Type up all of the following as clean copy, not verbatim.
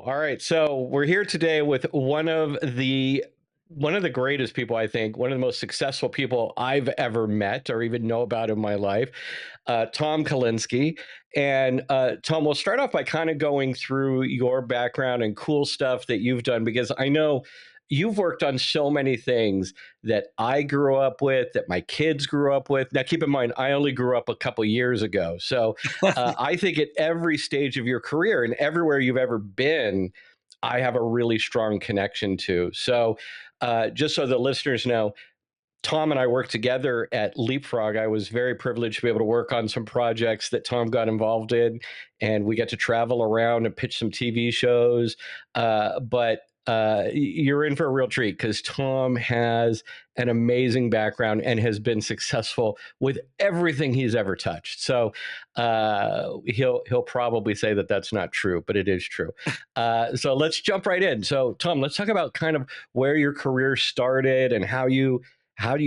All right. So we're here today with one of the greatest people, I think, one of the most successful people I've ever met or even know about in my life, Tom Kalinske. And Tom, we'll start off by kind of going through your background and cool stuff that you've done because I know you've worked on so many things that I grew up with, that my kids grew up with. Now, keep in mind, I only grew up a couple years ago. So I think at every stage of your career and everywhere you've ever been, I have a really strong connection to. So, just so the listeners know, Tom and I worked together at LeapFrog. I was very privileged to be able to work on some projects that Tom got involved in, and we got to travel around and pitch some TV shows. But you're in for a real treat because Tom has an amazing background and has been successful with everything he's ever touched. So he'll probably say that that's not true, but it is true. So let's jump right in. So Tom, let's talk about kind of where your career started and how you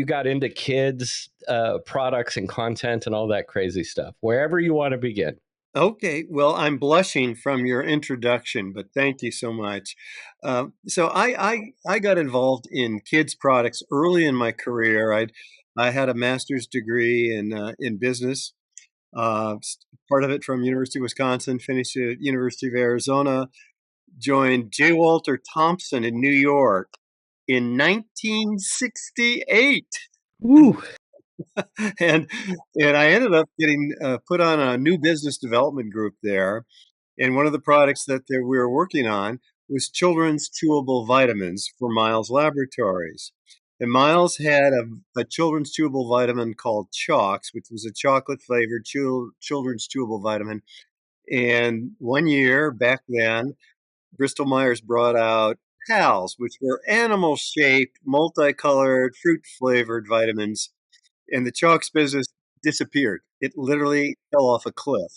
got into kids products and content and all that crazy stuff, wherever you want to begin. Okay, well, I'm blushing from your introduction, but thank you so much. So I got involved in kids products early in my career. I had a master's degree in business, part of it from University of Wisconsin, finished at University of Arizona, joined J. Walter Thompson in New York in 1968. Woo. and I ended up getting put on a new business development group there. And one of the products that we were working on was children's chewable vitamins for Miles Laboratories. And Miles had a children's chewable vitamin called Chalks, which was a chocolate flavored children's chewable vitamin. And one year back then, Bristol Myers brought out Pals, which were animal shaped, multicolored, fruit flavored vitamins, and the chalks business disappeared. It literally fell off a cliff.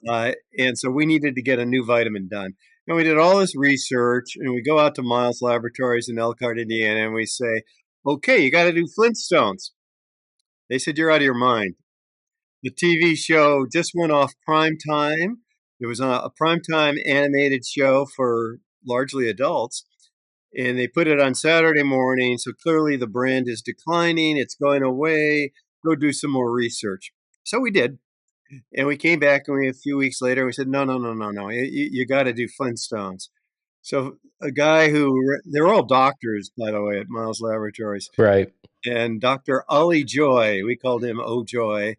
And so we needed to get a new vitamin done. And we did all this research, and we go out to Miles Laboratories in Elkhart, Indiana, and we say, okay, you got to do Flintstones. They said, you're out of your mind. The TV show just went off prime time. It was a primetime animated show for largely adults, and they put it on Saturday morning. So clearly the brand is declining. It's going away. Go do some more research. So we did. And we came back and a few weeks later, we said, no, no, no, no, no. You got to do Flintstones. So a guy they're all doctors, by the way, at Miles Laboratories. Right. And Dr. Ollie Joy, we called him O Joy,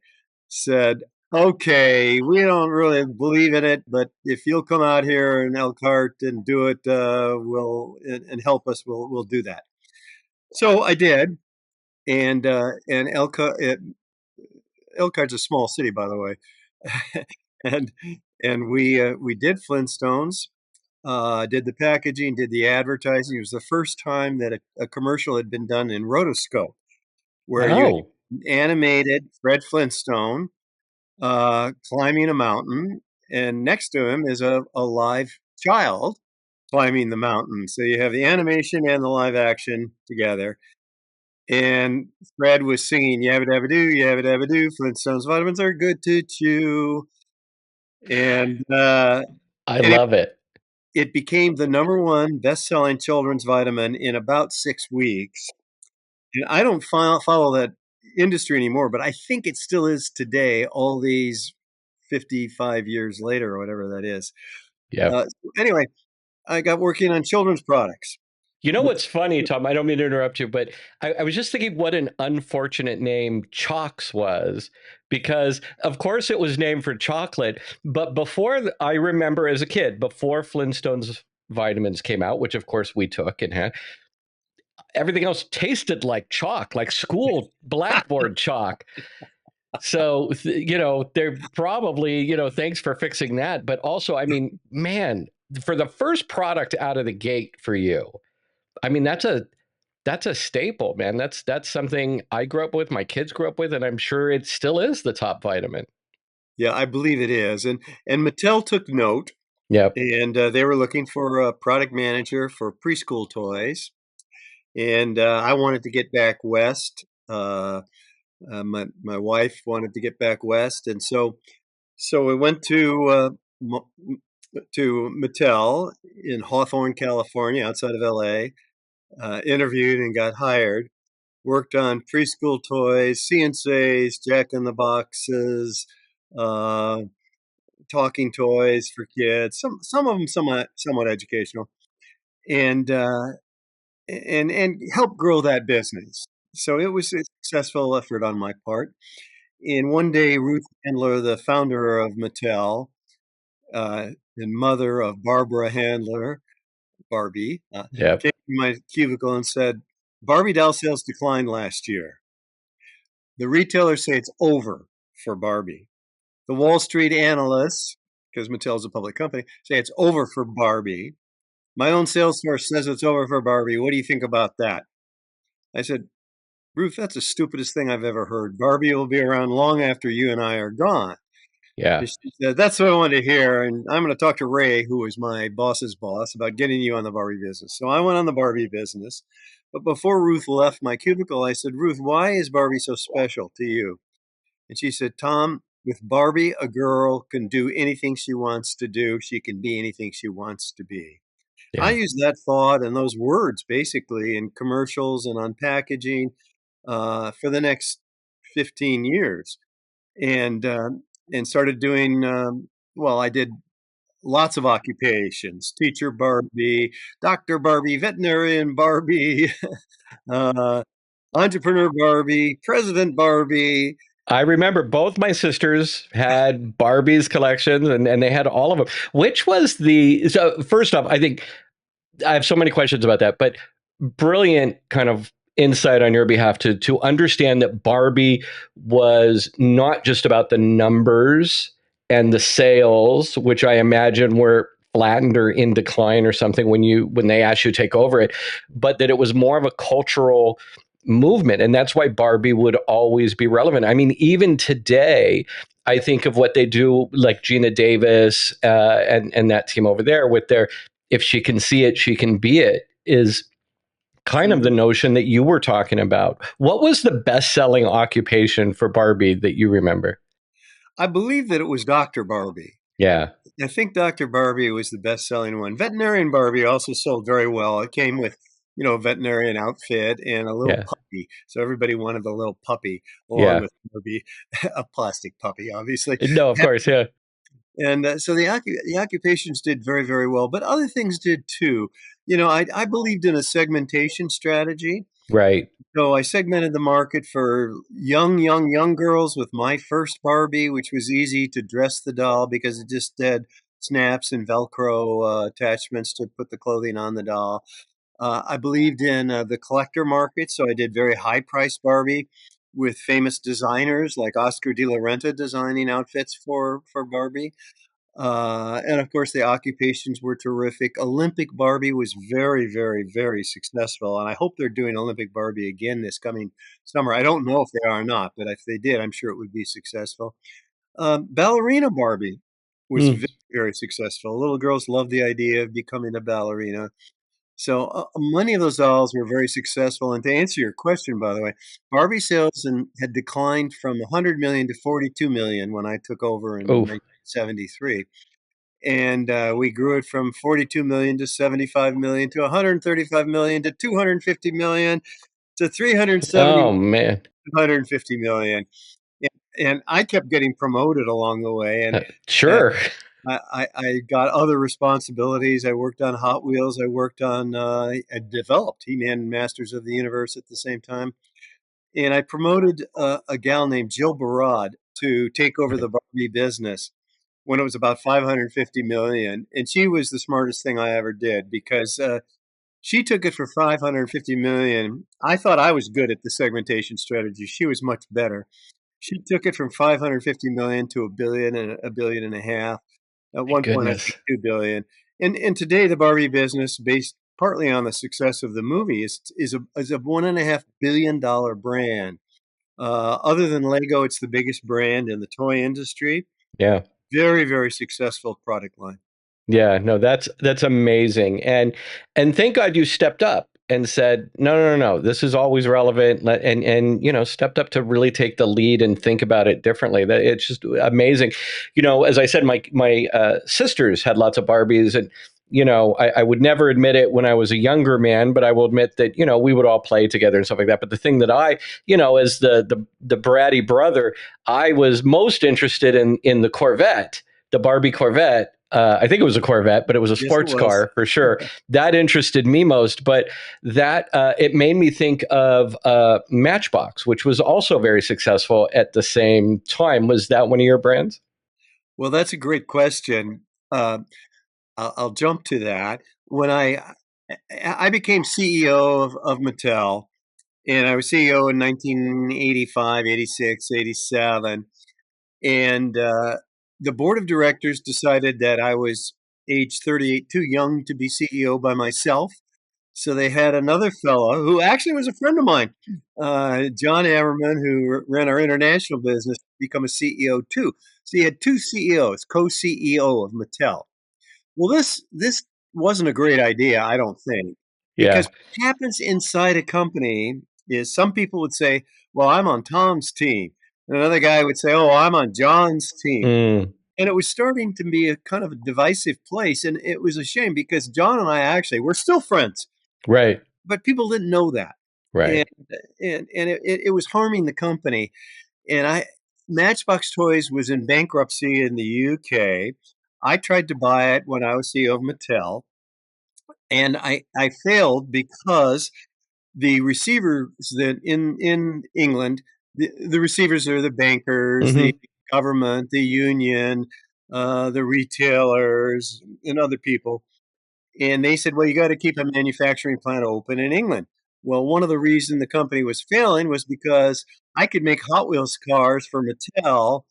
said, okay, we don't really believe in it, but if you'll come out here in Elkhart and do it, and help us, we'll do that. So I did. And Elkhart's a small city, by the way. and we did Flintstones, did the packaging, did the advertising. It was the first time that a commercial had been done in rotoscope, where you Oh, animated Fred Flintstone climbing a mountain, and next to him is a live child climbing the mountain. So you have the animation and the live action together. And Fred was singing "Yabba Dabba Doo, Yabba Dabba Doo, Flintstones vitamins are good to chew," and I and love it. it became the number one best-selling children's vitamin in about 6 weeks. And I don't follow that industry anymore, but I think it still is today, all these 55 years later or whatever that is. Yep. Anyway, I got working on children's products. You know what's funny, Tom? I don't mean to interrupt you, but I was just thinking what an unfortunate name Chalks was, because of course it was named for chocolate, but I remember as a kid, before Flintstones vitamins came out, which of course we took and had, everything else tasted like chalk, like school blackboard chalk. So, they're probably, thanks for fixing that. But also, I mean, man, for the first product out of the gate for you, I mean, that's a staple, man. That's something I grew up with, my kids grew up with, and I'm sure it still is the top vitamin. Yeah, I believe it is. And Mattel took note, Yep. and they were looking for a product manager for preschool toys. And I wanted to get back west. My wife wanted to get back west, and so we went to Mattel in Hawthorne, California, outside of LA. Interviewed and got hired. Worked on preschool toys, CNCs, Jack in the Boxes, uh, talking toys for kids. Some of them somewhat educational, and and help grow that business. So it was a successful effort on my part. And one day, Ruth Handler, the founder of Mattel, and mother of Barbara Handler, Barbie, Yep. came to my cubicle and said, Barbie doll sales declined last year. The retailers say it's over for Barbie. The Wall Street analysts, because Mattel's a public company, say it's over for Barbie. My own sales force says it's over for Barbie. What do you think about that? I said, Ruth, that's the stupidest thing I've ever heard. Barbie will be around long after you and I are gone. Yeah. And she said, that's what I wanted to hear. And I'm going to talk to Ray, who was my boss's boss, about getting you on the Barbie business. So I went on the Barbie business. But before Ruth left my cubicle, I said, Ruth, why is Barbie so special to you? And she said, Tom, with Barbie, a girl can do anything she wants to do. She can be anything she wants to be. I Yeah. use that thought and those words basically in commercials and on packaging for the next 15 years. And started doing, well, I did lots of occupations: teacher Barbie, Dr. Barbie, veterinarian Barbie, uh, entrepreneur Barbie, president Barbie. I remember both my sisters had Barbie's collections, and they had all of them. Which was the so first off, I think I have so many questions about that, but brilliant kind of insight on your behalf to understand that Barbie was not just about the numbers and the sales, which I imagine were flattened or in decline or something when they asked you to take over it, but that it was more of a cultural movement, and that's why Barbie would always be relevant. I mean, even today, I think of what they do, like Gina Davis and that team over there with their "if she can see it, she can be it" is kind of the Mhm. notion that you were talking about. What was the best-selling occupation for Barbie that you remember? I believe that it was Dr. Barbie. Yeah, I think Dr. Barbie was the best-selling one. Veterinarian Barbie also sold very well. It came with, a veterinarian outfit and a little yeah, puppy. So everybody wanted the little puppy along yeah. with Barbie, a plastic puppy, obviously. No, of course, yeah, And so the occupations did very, very well, but other things did too. I believed in a segmentation strategy. right. So I segmented the market for young girls with my first Barbie, which was easy to dress the doll because it just had snaps and Velcro attachments to put the clothing on the doll. I believed in the collector market, so I did very high price Barbie with famous designers like Oscar de la Renta designing outfits for Barbie. And of course, the occupations were terrific. Olympic Barbie was very, very, very successful. And I hope they're doing Olympic Barbie again this coming summer. I don't know if they are or not, but if they did, I'm sure it would be successful. Ballerina Barbie was Mm. very, very successful. Little girls loved the idea of becoming a ballerina. So many of those dolls were very successful. And to answer your question, by the way, Barbie sales had declined from 100 million to 42 million when I took over in Oh, 1973. And we grew it from 42 million to 75 million to 135 million to 250 million to 370 oh man, 150 million. And I kept getting promoted along the way. And sure. I got other responsibilities. I worked on Hot Wheels. I worked on, I developed He-Man Masters of the Universe at the same time. And I promoted a gal named Jill Barad to take over Right. the Barbie business when it was about 550 million. And she was the smartest thing I ever did because she took it for 550 million. I thought I was good at the segmentation strategy. She was much better. She took it from 550 million to a billion and a billion and a half. At My one point, I think goodness. 2 billion. And today, the Barbie business, based partly on the success of the movie, is a $1.5 billion brand. Other than Lego, it's the biggest brand in the toy industry. Yeah. Very, very successful product line. Yeah, no, that's amazing, and thank God you stepped up and said, no, no, no, no, this is always relevant, and stepped up to really take the lead and think about it differently. That it's just amazing. As I said, my sisters had lots of Barbies, and I would never admit it when I was a younger man, but I will admit that, we would all play together and stuff like that. But the thing that as the bratty brother, I was most interested in the Corvette, the Barbie Corvette. I think it was a Corvette, but it was a Yes, it sports was. car for sure. That interested me most, but that it made me think of Matchbox, which was also very successful at the same time. Was that one of your brands? Well, that's a great question. Uh, I'll jump to that. When I became CEO of Mattel, and I was CEO in 1985, 86, 87, and the board of directors decided that I was age 38, too young to be CEO by myself. So they had another fellow who actually was a friend of mine, John Ammerman, who ran our international business, become a CEO too. So he had two CEOs, co-CEO of Mattel. Well, this wasn't a great idea, I don't think, because Yeah. what happens inside a company is some people would say, "Well, I'm on Tom's team," and another guy would say, "Oh, I'm on John's team." Mm, And it was starting to be a kind of a divisive place, and it was a shame because John and I actually we're still friends, right. but people didn't know that, Right. and it was harming the company. And I Matchbox Toys was in bankruptcy in the UK. I tried to buy it when I was CEO of Mattel, and I failed because the receivers that in England, the receivers are the bankers, the Hmm. government, the union, the retailers, and other people. And they said, well, you got to keep a manufacturing plant open in England. Well, one of the reasons the company was failing was because I could make Hot Wheels cars for Mattel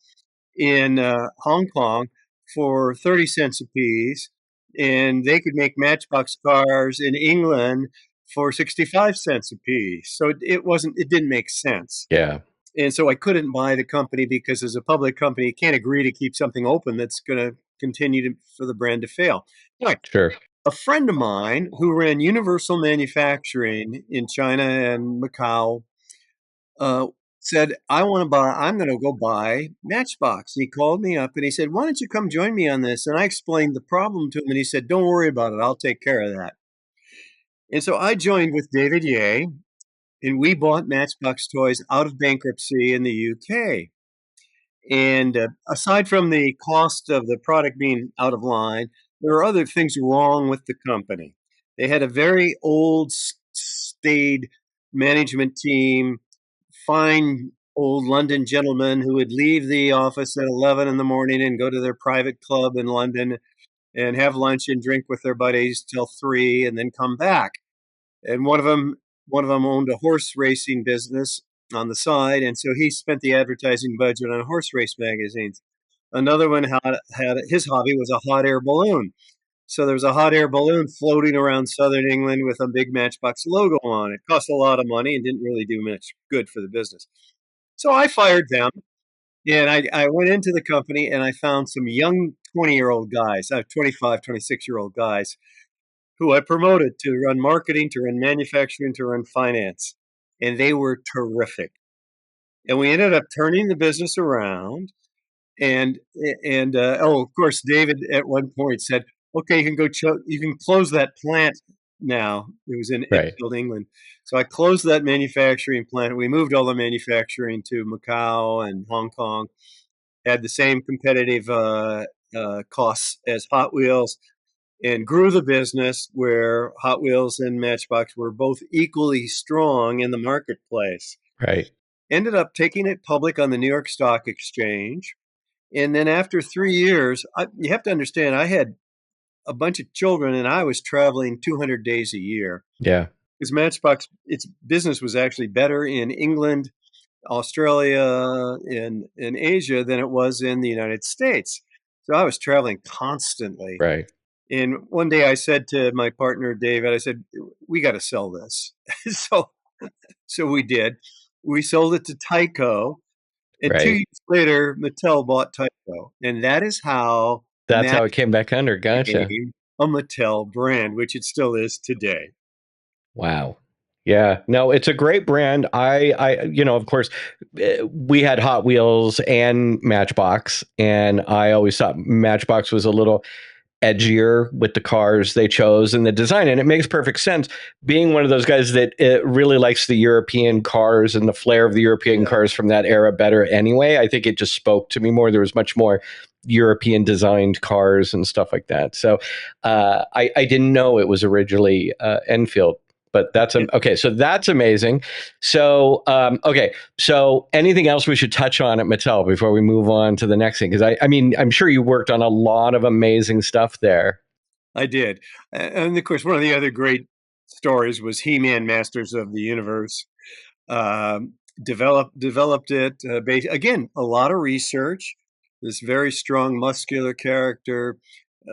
in Hong Kong for 30 cents a piece, and they could make Matchbox cars in England for 65 cents a piece. So it didn't make sense. Yeah. And so I couldn't buy the company because as a public company, you can't agree to keep something open that's going to for the brand to fail. Anyway, Sure. a friend of mine who ran Universal Manufacturing in China and Macau uh, said, I'm going to go buy Matchbox. And he called me up and he said, why don't you come join me on this? And I explained the problem to him and he said, don't worry about it. I'll take care of that. And so I joined with David Ye and we bought Matchbox Toys out of bankruptcy in the UK. And aside from the cost of the product being out of line, there are other things wrong with the company. They had a very old, staid management team, fine old London gentlemen who would leave the office at 11 in the morning and go to their private club in London and have lunch and drink with their buddies till 3 and then come back. And one of them owned a horse racing business on the side, and so he spent the advertising budget on horse race magazines. Another one had his hobby was a hot air balloon. So there was a hot air balloon floating around southern England with a big Matchbox logo on it. Cost a lot of money and didn't really do much good for the business. So I fired them and I went into the company and I found some young 20-year-old guys, 25, 26-year-old guys who I promoted to run marketing, to run manufacturing, to run finance. And they were terrific. And we ended up turning the business around. And oh, of course, David at one point said, "Okay, you can close that plant now." It was in Right. Enfield, England. So I closed that manufacturing plant. We moved all the manufacturing to Macau and Hong Kong. Had the same competitive costs as Hot Wheels, and grew the business where Hot Wheels and Matchbox were both equally strong in the marketplace. Right. Ended up taking it public on the New York Stock Exchange. And then after 3 years, you have to understand, I had a bunch of children and I was traveling 200 days a year. Yeah. Because Matchbox, its business was actually better in England, Australia, in Asia than it was in the United States. So I was traveling constantly. Right. And one day I said to my partner, David, I said, we got to sell this. so, so we did. We sold it to Tyco. And two Right. years later, Mattel bought Tyco. And that is how That's Match how it came back under. Gotcha. became a Mattel brand, which it still is today. Wow. Yeah. No, it's a great brand. Of course, we had Hot Wheels and Matchbox, and I always thought Matchbox was a little edgier with the cars they chose and the design. And it makes perfect sense. Being one of those guys that really likes the European cars and the flair of the European Yeah, cars from that era better anyway, I think it just spoke to me more. There was much more European designed cars and stuff like that. So I didn't know it was originally Enfield. But that's okay. So that's amazing. So okay. So anything else we should touch on at Mattel before we move on to the next thing? Because I mean, I'm sure you worked on a lot of amazing stuff there. I did. And of course, one of the other great stories was He-Man Masters of the Universe. Developed it, again, a lot of research. This very strong muscular character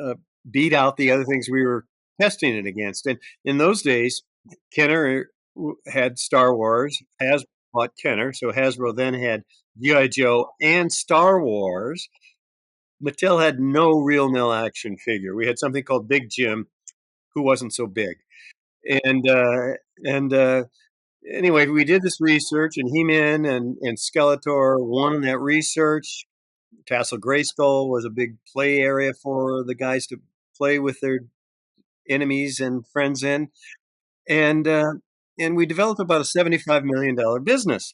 uh, beat out the other things we were testing it against. And in those days, Kenner had Star Wars. Hasbro bought Kenner, so Hasbro then had GI Joe and Star Wars. Mattel had no real male action figure. We had something called Big Jim, who wasn't so big. And anyway, we did this research, and He-Man and Skeletor won that research. Castle Grayskull was a big play area for the guys to play with their enemies and friends in, and uh, and we developed about a $75 million business.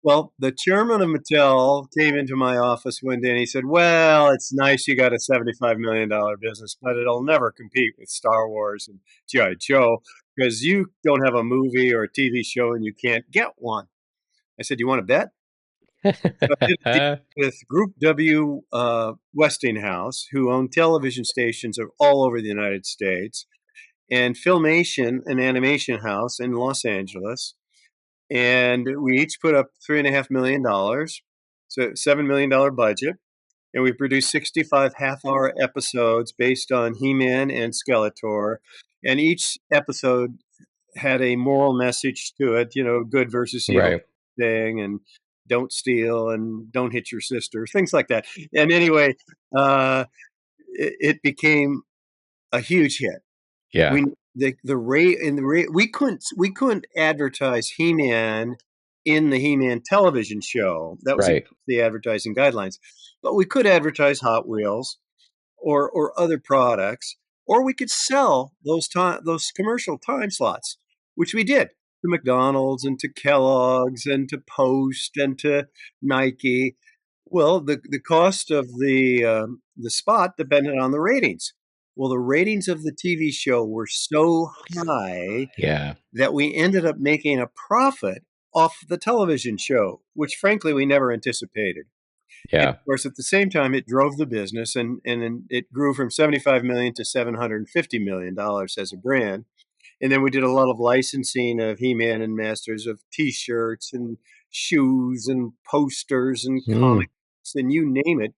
Well, the chairman of Mattel came into my office one day and he said, "Well, it's nice you got a $75 million business, but it'll never compete with Star Wars and G.I. Joe because you don't have a movie or a TV show and you can't get one." I said, "You want to bet?" So I did a deal with Group W Westinghouse, who own television stations all over the United States, and Filmation, an animation house in Los Angeles. And we each put up $3.5 million, so $7 million budget, and we produced 65 half-hour episodes based on He-Man and Skeletor, and each episode had a moral message to it, good versus evil Right. thing, and don't steal, and don't hit your sister, things like that. And anyway, uh, it became a huge hit. Yeah. We the rate in the rate we couldn't advertise He-Man in the He-Man television show. That was Right. the advertising guidelines. But we could advertise Hot Wheels or other products, or we could sell those commercial time slots, which we did to McDonald's and to Kellogg's and to Post and to Nike. Well, the cost of the spot depended on the ratings. Well, the ratings of the TV show were so high Yeah. that we ended up making a profit off the television show, which frankly we never anticipated. And Yeah. of course, at the same time, it drove the business, and then it grew from 75 million to $750 million as a brand. And then we did a lot of licensing of He-Man and Masters of T-shirts and shoes and posters and Mm. comics and you name it.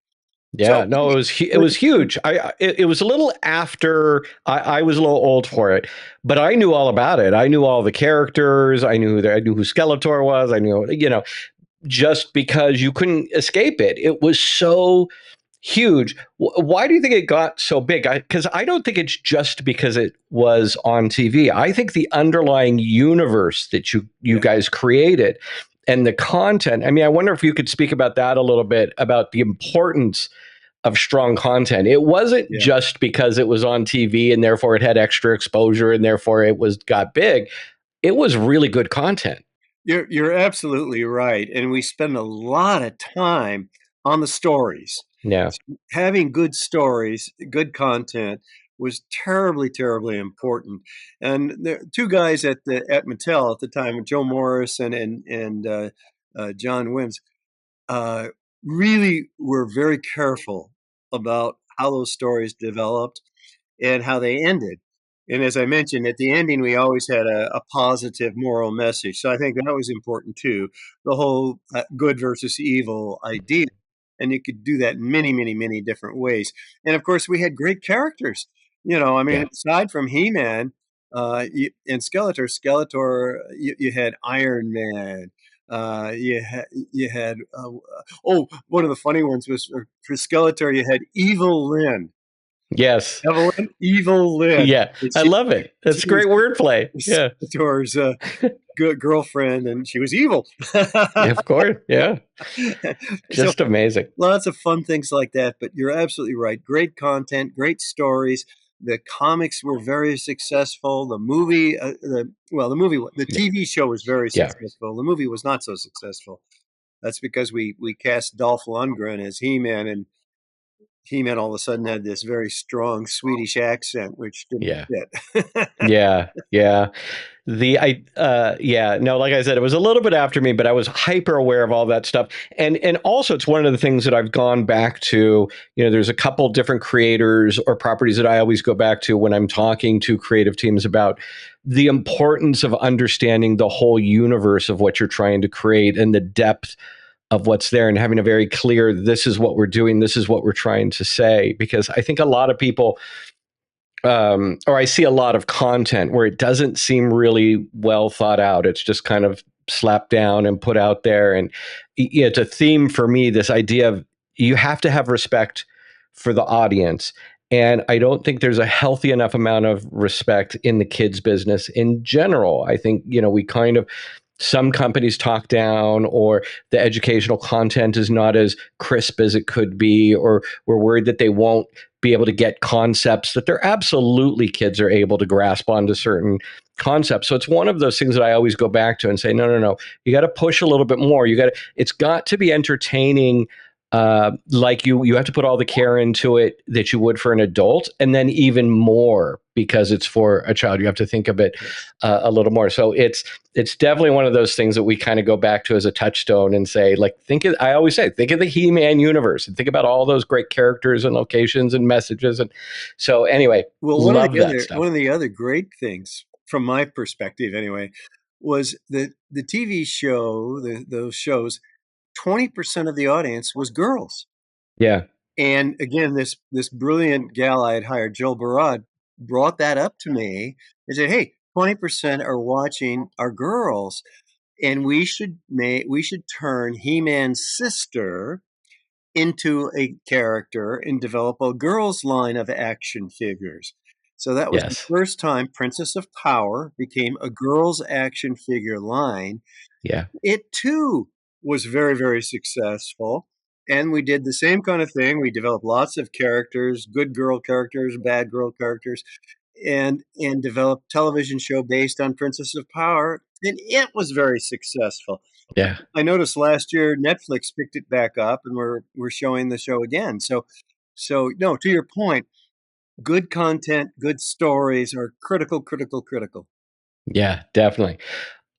So Yeah, no, it was huge. It was a little after I was a little old for it, but I knew all about it. I knew all the characters. I knew who Skeletor was. I knew, just because you couldn't escape it. It was so huge. Why do you think it got so big? Because I don't think it's just because it was on TV. I think the underlying universe that you yeah, guys created and the content. I mean, I wonder if you could speak about that a little bit about the importance of strong content. It wasn't yeah. just because it was on TV and therefore it had extra exposure and therefore it was got big. It was really good content. You're absolutely right, and we spend a lot of time on the stories. Yeah. Having good stories, good content was terribly, terribly important. And there two guys at Mattel at the time, Joe Morris and John Wims, uh, really were very careful about how those stories developed and how they ended. And as I mentioned, at the ending, we always had a positive moral message. So I think that was important too. The whole good versus evil idea. And you could do that in many, many, many different ways. And of course, we had great characters. I mean, Yeah. aside from He Man and Skeletor, you had Iron Man. You had oh, one of the funny ones was for Skeletor, you had Evil Lynn. Yes. Evelyn Evil Lynn. Yeah. And I love it. she That's was great wordplay. Yeah. Skeletor's good girlfriend, and she was evil. Yeah, of course. Yeah. So Just amazing. lots of fun things like that. But you're absolutely right. Great content, great stories. The comics were very successful. The movie, the Yeah. TV show was very Yeah. successful. The movie was not so successful. That's because we cast Dolph Lundgren as He-Man, and He-Man all of a sudden had this very strong Swedish accent, which didn't Yeah. fit. Yeah. Yeah. Yeah, no, like I said, it was a little bit after me, but I was hyper aware of all that stuff. And also it's one of the things that I've gone back to. There's a couple different creators or properties that I always go back to when I'm talking to creative teams about the importance of understanding the whole universe of what you're trying to create and the depth of what's there, and having a very clear, this is what we're doing, this is what we're trying to say. Because I think a lot of people, or I see a lot of content where it doesn't seem really well thought out. It's just kind of slapped down and put out there. And it's a theme for me, this idea of you have to have respect for the audience. And I don't think there's a healthy enough amount of respect in the kids business in general. I think, we kind of, some companies talk down, or the educational content is not as crisp as it could be, or we're worried that they won't be able to get concepts that they're absolutely, kids are able to grasp onto certain concepts. So it's one of those things that I always go back to and say, no, no, no, you got to push a little bit more. It's got to be entertaining. Like you have to put all the care into it that you would for an adult, and then even more because it's for a child. You have to think of it Yes. a little more. So it's definitely one of those things that we kind of go back to as a touchstone and say, like, I always say, think of the He-Man universe and think about all those great characters and locations and messages. And so anyway, Well, love that stuff. one of the other great things, from my perspective anyway, was that the TV show, those shows, 20% of the audience was girls. Yeah. And again, this brilliant gal I had hired, Jill Barad, brought that up to me and said, "Hey, 20% are watching are girls, and we should turn He-Man's sister into a character and develop a girls' line of action figures." So that was the Yes. first time Princess of Power became a girls' action figure line. Yeah. It too was very, very successful. And we did the same kind of thing. We developed lots of characters, good girl characters, bad girl characters, and developed television show based on Princess of Power. And it was very successful. Yeah. I noticed last year Netflix picked it back up, and we're showing the show again. So no, to your point, good content, good stories are critical, critical, critical. Yeah, definitely.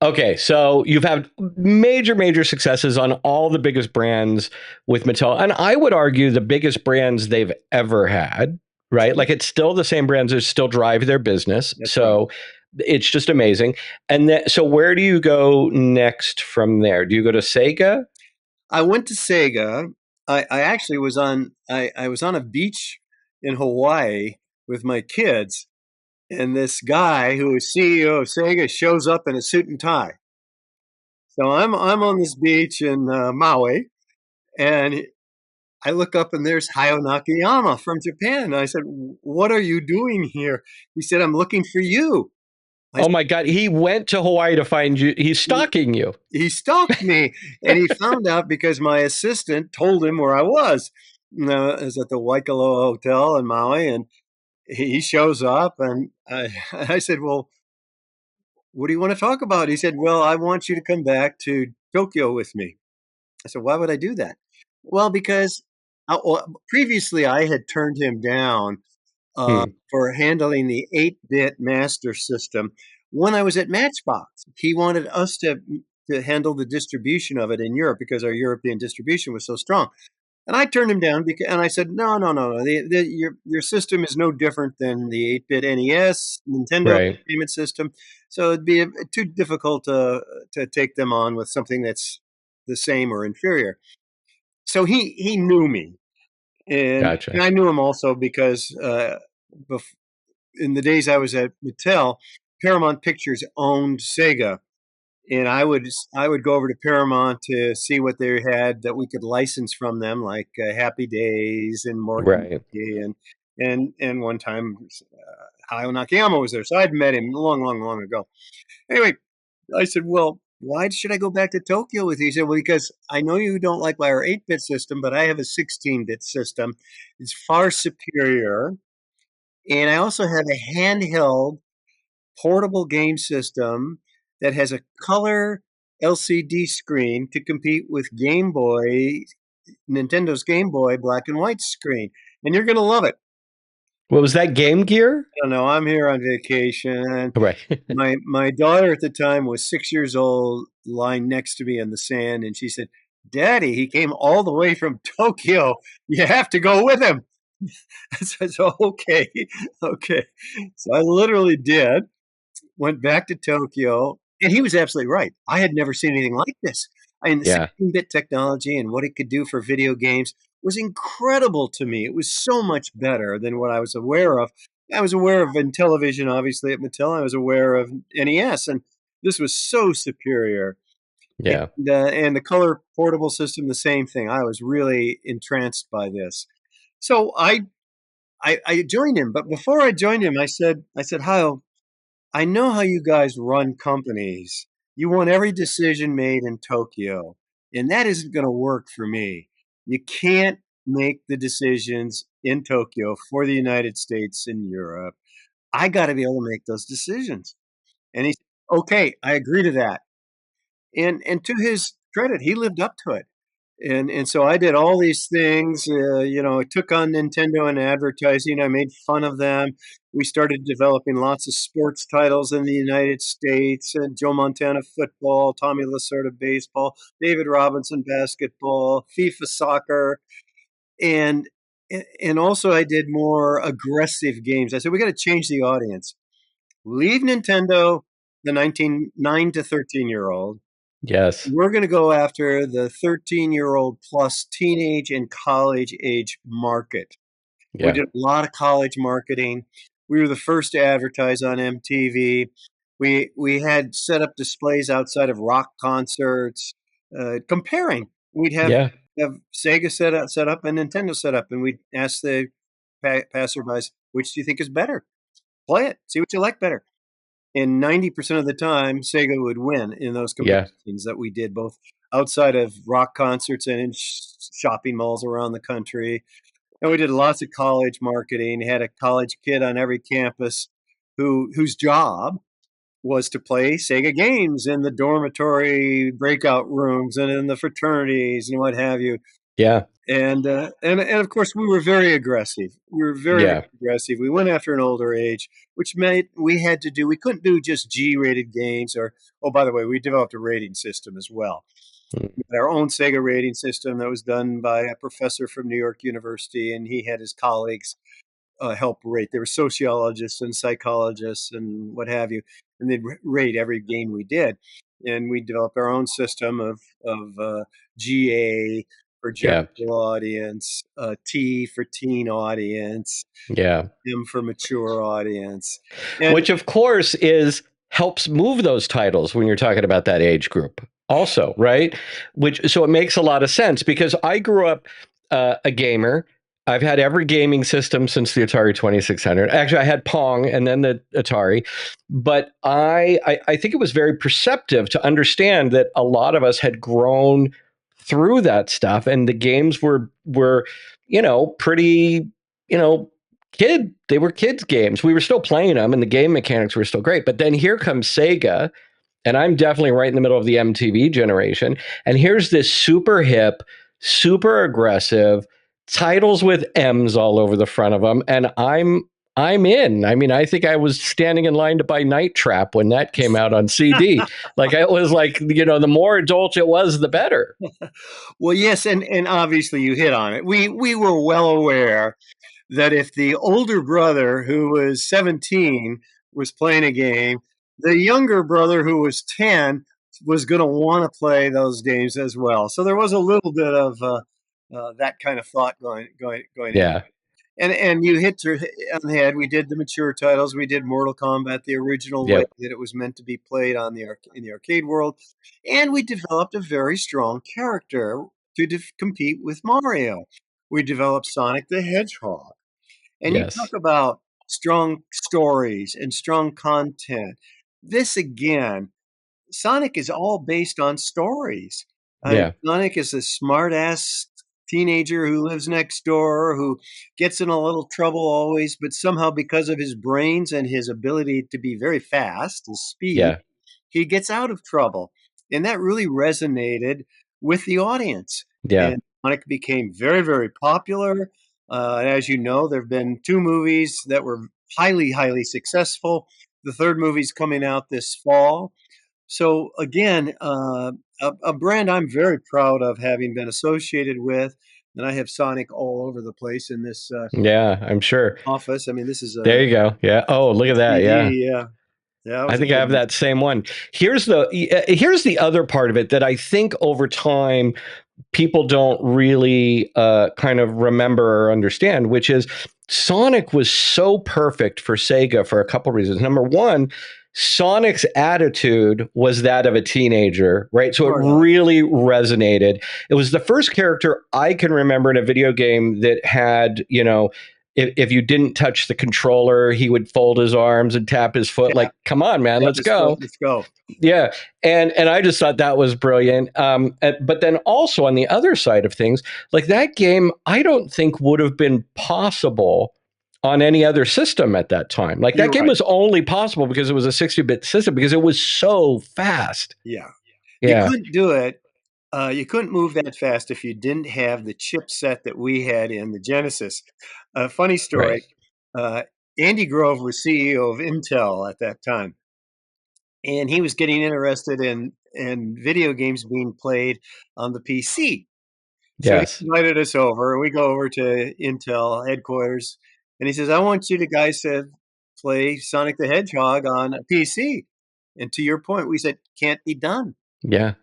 Okay, so you've had major, major successes on all the biggest brands with Mattel, and I would argue the biggest brands they've ever had, right? Like, it's still the same brands that still drive their business. That's right. So it's just amazing. And then, so where do you go next from there? Do you go to Sega? I went to Sega. I actually I was on a beach in Hawaii with my kids, and this guy who is CEO of Sega shows up in a suit and tie. So I'm on this beach in Maui, and I look up and there's Hayao Nakayama from Japan. I said, "What are you doing here?" He said, "I'm looking for you." I Oh my God, he went to Hawaii to find you. He's said, stalking you. he stalked me, and he found out because my assistant told him where I was. No, I was at the Waikoloa Hotel in Maui, and he shows up, and I said, "Well, what do you want to talk about?" He said, "Well, I want you to come back to Tokyo with me." I said, "Why would I do that?" Well, because previously I had turned him down Hmm, for handling the 8-bit master system when I was at Matchbox. He wanted us to handle the distribution of it in Europe because our European distribution was so strong. And I turned him down because, and I said, "No, no, no, no. Your system is no different than the 8-bit NES, Nintendo right. Entertainment System. So it'd be too difficult to take them on with something that's the same or inferior." So he knew me, and Gotcha. I knew him also because in the days I was at Mattel, Paramount Pictures owned Sega, and I would go over to Paramount to see what they had that we could license from them, like Happy Days and Morgan Right. and And one time, Hayao Nakayama was there, so I'd met him long, long, long ago. Anyway, I said, "Well, why should I go back to Tokyo with you?" He said, "Well, because I know you don't like our 8-bit system, but I have a 16-bit system. It's far superior, and I also have a handheld portable game system that has a color LCD screen to compete with Game Boy, Nintendo's Game Boy black and white screen, and you're gonna love it." What was that, Game Gear? I don't know, I'm here on vacation. Right. My daughter at the time was 6 years old, lying next to me in the sand, and she said, "Daddy, he came all the way from Tokyo. You have to go with him." I said, "Okay, okay." So I literally did, went back to Tokyo, and he was absolutely right. I had never seen anything like this. I mean, the Yeah. 16-bit technology and what it could do for video games was incredible to me. It was so much better than what I was aware of. I was aware of Intellivision, obviously, at Mattel. I was aware of NES, and this was so superior. Yeah. And the color portable system, the same thing. I was really entranced by this. So I joined him, but before I joined him, I said, "Hi, I know how you guys run companies. You want every decision made in Tokyo, and that isn't going to work for me. You can't make the decisions in Tokyo for the United States and Europe. I got to be able to make those decisions." And he said, "Okay, I agree to that." And to his credit, he lived up to it. And so I did all these things, I took on Nintendo and advertising. I made fun of them. We started developing lots of sports titles in the United States, and Joe Montana football, Tommy Lasorda baseball, David Robinson basketball, FIFA soccer, and and also I did more aggressive games. I said, "We got to change the audience. Leave Nintendo, the 9 to 13-year-old. Yes. We're gonna go after the 13-year-old plus teenage and college age market." We Yeah. did a lot of college marketing. We were the first to advertise on MTV. We had set up displays outside of rock concerts, comparing. We'd Yeah. have Sega set up and Nintendo set up, and we'd ask the passerbys, "Which do you think is better? Play it. See what you like better." And 90% of the time, Sega would win in those Yeah. comparisons that we did, both outside of rock concerts and in shopping malls around the country. And we did lots of college marketing, had a college kid on every campus whose job was to play Sega games in the dormitory breakout rooms and in the fraternities and what have you. Yeah. And of course, we were very aggressive. We were very, very Yeah. aggressive. We went after an older age, which meant we had to do. We couldn't do just G-rated games. Or, oh, by the way, we developed a rating system as well. Mm. We had our own Sega rating system that was done by a professor from New York University, and he had his colleagues help rate. There were sociologists and psychologists and what have you, and they'd rate every game we did. And we developed our own system of GA for Yeah. general audience, T for teen audience, Yeah. M for mature audience, and Which of course is helps move those titles when you're talking about that age group also, right? Which so it makes a lot of sense because I grew up a gamer. I've had every gaming system since the Atari 2600. Actually, I had Pong and then the Atari, but I think it was very perceptive to understand that a lot of us had grown through that stuff, and the games were pretty you know they were kids games. We were still playing them and the game mechanics were still great. But then here comes Sega, and I'm definitely right in the middle of the MTV generation. And here's this super hip, super aggressive titles with M's all over the front of them, and I'm in. I mean, I think I was standing in line to buy Night Trap when that came out on CD. Like it was like, the more adult it was, the better. well, yes, and obviously you hit on it. We were well aware that if the older brother who was 17 was playing a game, the younger brother who was 10 was going to want to play those games as well. So there was a little bit of that kind of thought going into Yeah. it. And you hit on the head. We did the mature titles. We did Mortal Kombat the original way Yep. that it was meant to be played on in the arcade world, and we developed a very strong character to compete with Mario. We developed Sonic the Hedgehog. And you talk Yes. about strong stories and strong content. This again, Sonic is all based on stories. Yeah. Sonic is a smart ass teenager who lives next door, who gets in a little trouble always, but somehow because of his brains and his ability to be very fast, his speed, Yeah. he gets out of trouble. And that really resonated with the audience. Yeah. And Sonic became very, very popular. And as you know, there have been two movies that were highly, highly successful. The third movie's coming out this fall. So again, a brand I'm very proud of having been associated with, and I have Sonic all over the place in this Yeah. I'm sure. office. I mean, this is a There you go. Yeah. Oh, look at that. Yeah. 3D. Yeah, yeah, that I was a think I good have one. that same one. Here's the other part of it that I think over time people don't really kind of remember or understand, which is Sonic was so perfect for Sega for a couple reasons. Number one, Sonic's attitude was that of a teenager, right? So it Sort of. really resonated. It was the first character I can remember in a video game that had, if you didn't touch the controller, he would fold his arms and tap his foot. Tap, Like, come on, man, tap let's his foot. go. Let's go. Yeah, and I just thought that was brilliant. But then also on the other side of things, like that game, I don't think would have been possible on any other system at that time. Like that You're game right. was only possible because it was a 60-bit system because it was so fast. Yeah, you Yeah, couldn't do it. You couldn't move that fast if you didn't have the chipset that we had in the Genesis. A funny right. story. Uh, Andy Grove was CEO of Intel at that time, and he was getting interested in video games being played on the PC. So he Yes. invited us over, and we go over to Intel headquarters, and he says, "I want you to guys to play Sonic the Hedgehog on a PC." And to your point, we said, "Can't be done. Yeah.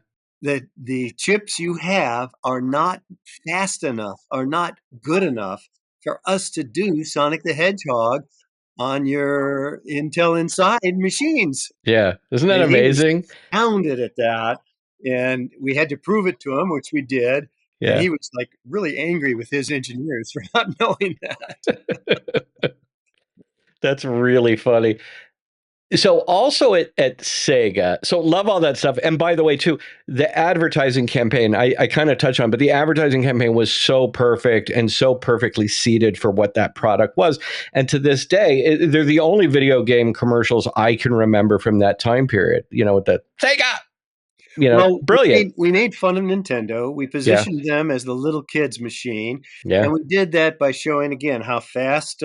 The chips you have are not fast enough, are not good enough for us to do Sonic the Hedgehog on your Intel Inside machines." Yeah. Isn't that And he was amazing? astounded at that, and we had to prove it to him, which we did, and Yeah. he was, like, really angry with his engineers for not knowing that. That's really funny. So also at Sega, so love all that stuff. And by the way, too, the advertising campaign, I kind of touched on, but the advertising campaign was so perfect and so perfectly seated for what that product was. And to this day, they're the only video game commercials I can remember from that time period, with the Sega, Well, brilliant. we made fun of Nintendo. We Yeah. positioned them as the little kids' machine, and Yeah. we did that by showing again how fast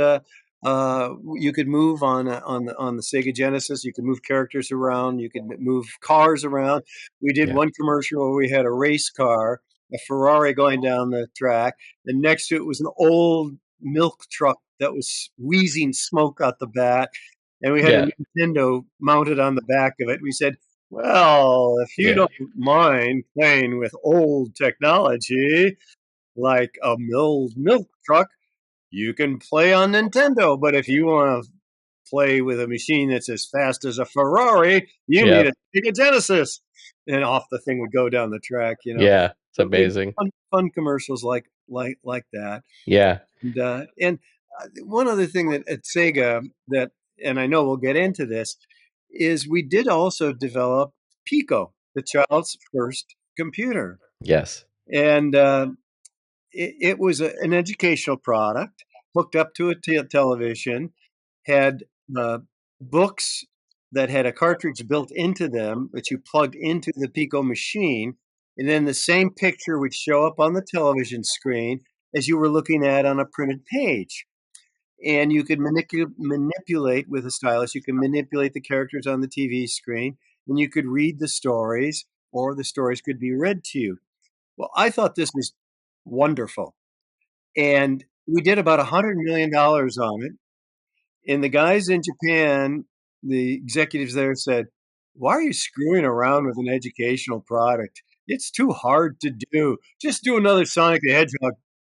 you could move on the Sega Genesis. You could move characters around. You could move cars around. We did Yeah. one commercial where we had a race car, a Ferrari going down the track, and next to it was an old milk truck that was wheezing smoke out the back, and we had a Yeah. Nintendo mounted on the back of it. We said, "Well, if you Yeah. don't mind playing with old technology like a milled milk truck, you can play on Nintendo. But if you want to play with a machine that's as fast as a Ferrari, you need Yeah. a Sega Genesis." And off the thing would go down the track. Yeah. It's But we had amazing. fun commercials like that. Yeah. And one other thing that at Sega that, and I know we'll get into this, is we did also develop Pico, the child's first computer, Yes. and it was an educational product hooked up to a television, had books that had a cartridge built into them that you plugged into the Pico machine, and then the same picture would show up on the television screen as you were looking at on a printed page. And you could manipulate with a stylus. You can manipulate the characters on the TV screen, and you could read the stories, or the stories could be read to you. Well, I thought this was wonderful, and we did about $100 million on it. And the guys in Japan, the executives there said, "Why are you screwing around with an educational product? It's too hard to do. Just do another Sonic the Hedgehog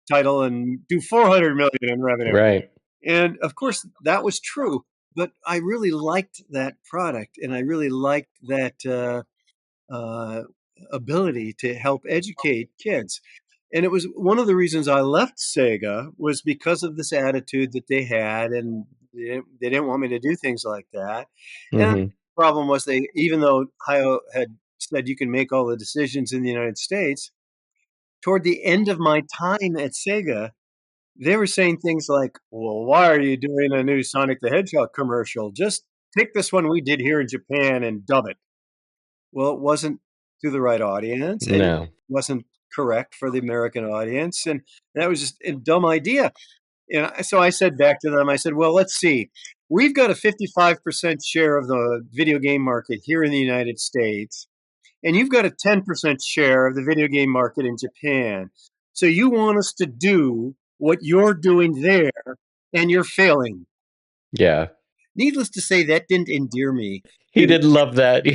title and do 400 million in revenue." Right. And of course, that was true. But I really liked that product, and I really liked that uh, ability to help educate kids. And it was one of the reasons I left Sega was because of this attitude that they had, and they didn't want me to do things like that. And the Hmm. problem was they, even though Ohio had said you can make all the decisions in the United States, toward the end of my time at Sega, they were saying things like, "Well, why are you doing a new Sonic the Hedgehog commercial? Just take this one we did here in Japan and dub it." Well, it wasn't to the right audience, and it No. wasn't correct for the American audience, and that was just a dumb idea. And so I said back to them, I said, "Well, let's see. We've got a 55% share of the video game market here in the United States, and you've got a 10% share of the video game market in Japan. So you want us to do what you're doing there, and you're failing." Yeah. Needless to say, that didn't endear me He to. did love that.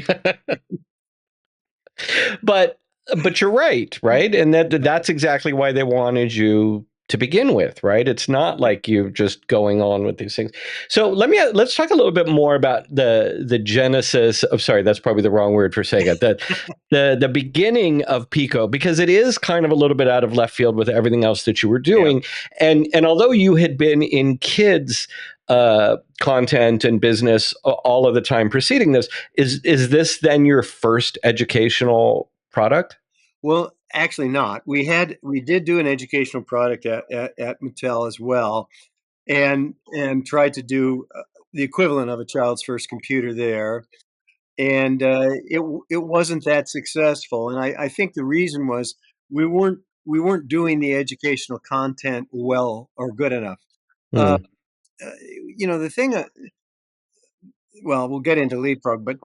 but you're right, and that's exactly why they wanted you to begin with, right? It's not like you're just going on with these things. So let's talk a little bit more about the genesis of, sorry, that's probably the wrong word for Sega, the beginning of Pico, because it is kind of a little bit out of left field with everything else that you were Yeah. doing. And although you had been in kids content and business all of the time preceding this, is this then your first educational product? Well, actually not. We did do an educational product at Mattel as well, and tried to do the equivalent of a child's first computer there, and it wasn't that successful. And I think the reason was we weren't doing the educational content well or good enough. Uh, Hmm. uh, the thing. Well, we'll get into LeapFrog, but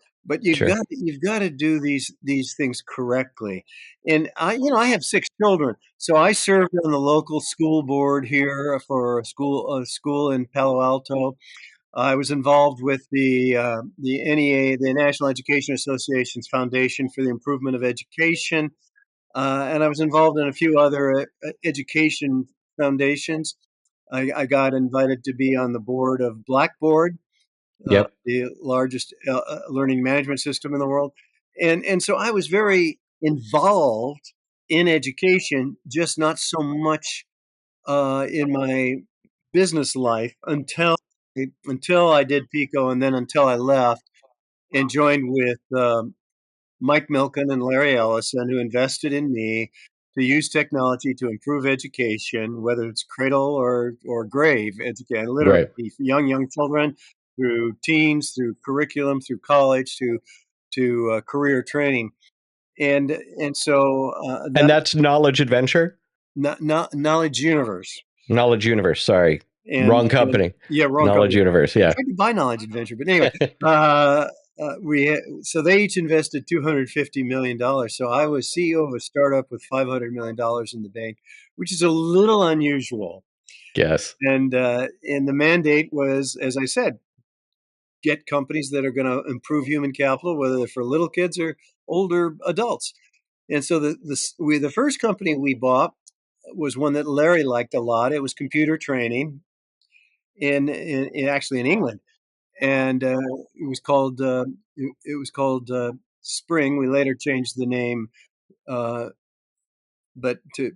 Sure. you've got to do these things correctly. And I have 6 children, so I served on the local school board here for a school in Palo Alto. I was involved with the NEA, the National Education Association's Foundation for the Improvement of Education, and I was involved in a few other education foundations. I got invited to be on the board of Blackboard, Yep. the largest learning management system in the world, and so I was very involved in education, just not so much in my business life until I did Pico, and then until I left and joined with Mike Milken and Larry Ellison, who invested in me to use technology to improve education, whether it's cradle or grave education, literally Right. young children, through teens, through curriculum, through college, to career training, and so And that that's Knowledge Adventure? knowledge universe. Knowledge Universe, sorry. And Wrong company. yeah, wrong Knowledge company. Universe, I yeah. tried to buy Knowledge Adventure, but anyway, uh, so they each invested $250 million. So I was CEO of a startup with $500 million in the bank, which is a little unusual. Yes. And the mandate was, as I said, get companies that are going to improve human capital, whether they're for little kids or older adults. And so the first company we bought was one that Larry liked a lot. It was computer training actually in England, and it was called Spring. We later changed the name, uh, but to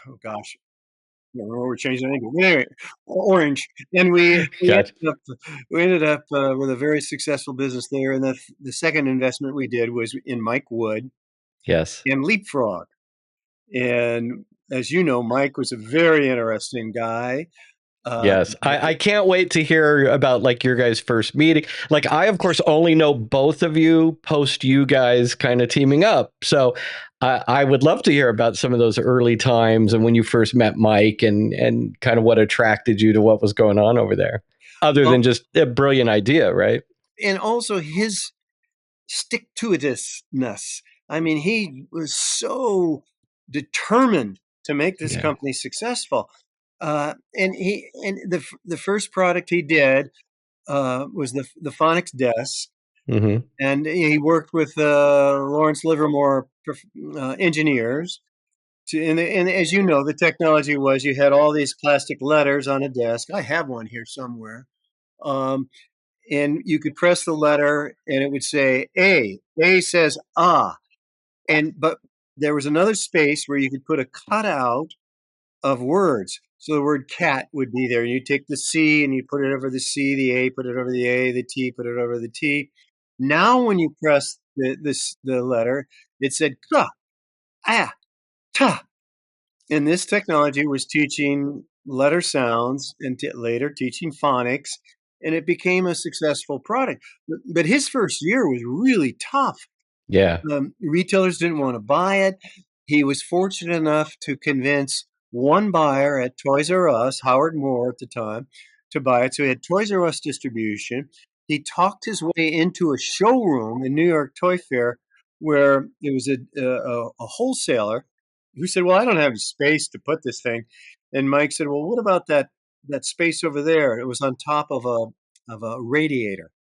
oh gosh, I don't remember what we changed the name to. But anyway, Orange, and Got we ended up with a very successful business there. And the second investment we did was in Mike Wood yes. and LeapFrog. And as you know, Mike was a very interesting guy. Uh, Yes. I can't wait to hear about like your guys' first meeting. Like I of course only know both of you post you guys kind of teaming up. So I would love to hear about some of those early times and when you first met Mike and kind of what attracted you to what was going on over there. Other well, than just a brilliant idea, right? and also his stick to itiveness. I mean, he was so determined to make this Yeah. company successful. And the first product he did was the Phonics desk, Hmm. and he worked with Lawrence Livermore engineers. And as you know, the technology was you had all these plastic letters on a desk. I have one here somewhere. Um, and you could press the letter and it would say A. A says ah. And but there was another space where you could put a cutout of words. So the word cat would be there. You take the C and you put it over the C, the A, put it over the A, the T, put it over the T. Now, when you press the letter, it said ka, ah, ta. And this technology was teaching letter sounds and later teaching phonics, and it became a successful product. But his first year was really tough. Yeah. Retailers didn't want to buy it. He was fortunate enough to convince one buyer at Toys R Us, Howard Moore at the time, to buy it. So he had Toys R Us distribution. He talked his way into a showroom in New York Toy Fair where it was a wholesaler who said, "Well, I don't have space to put this thing." And Mike said, "Well, what about that space over there?" It was on top of a radiator,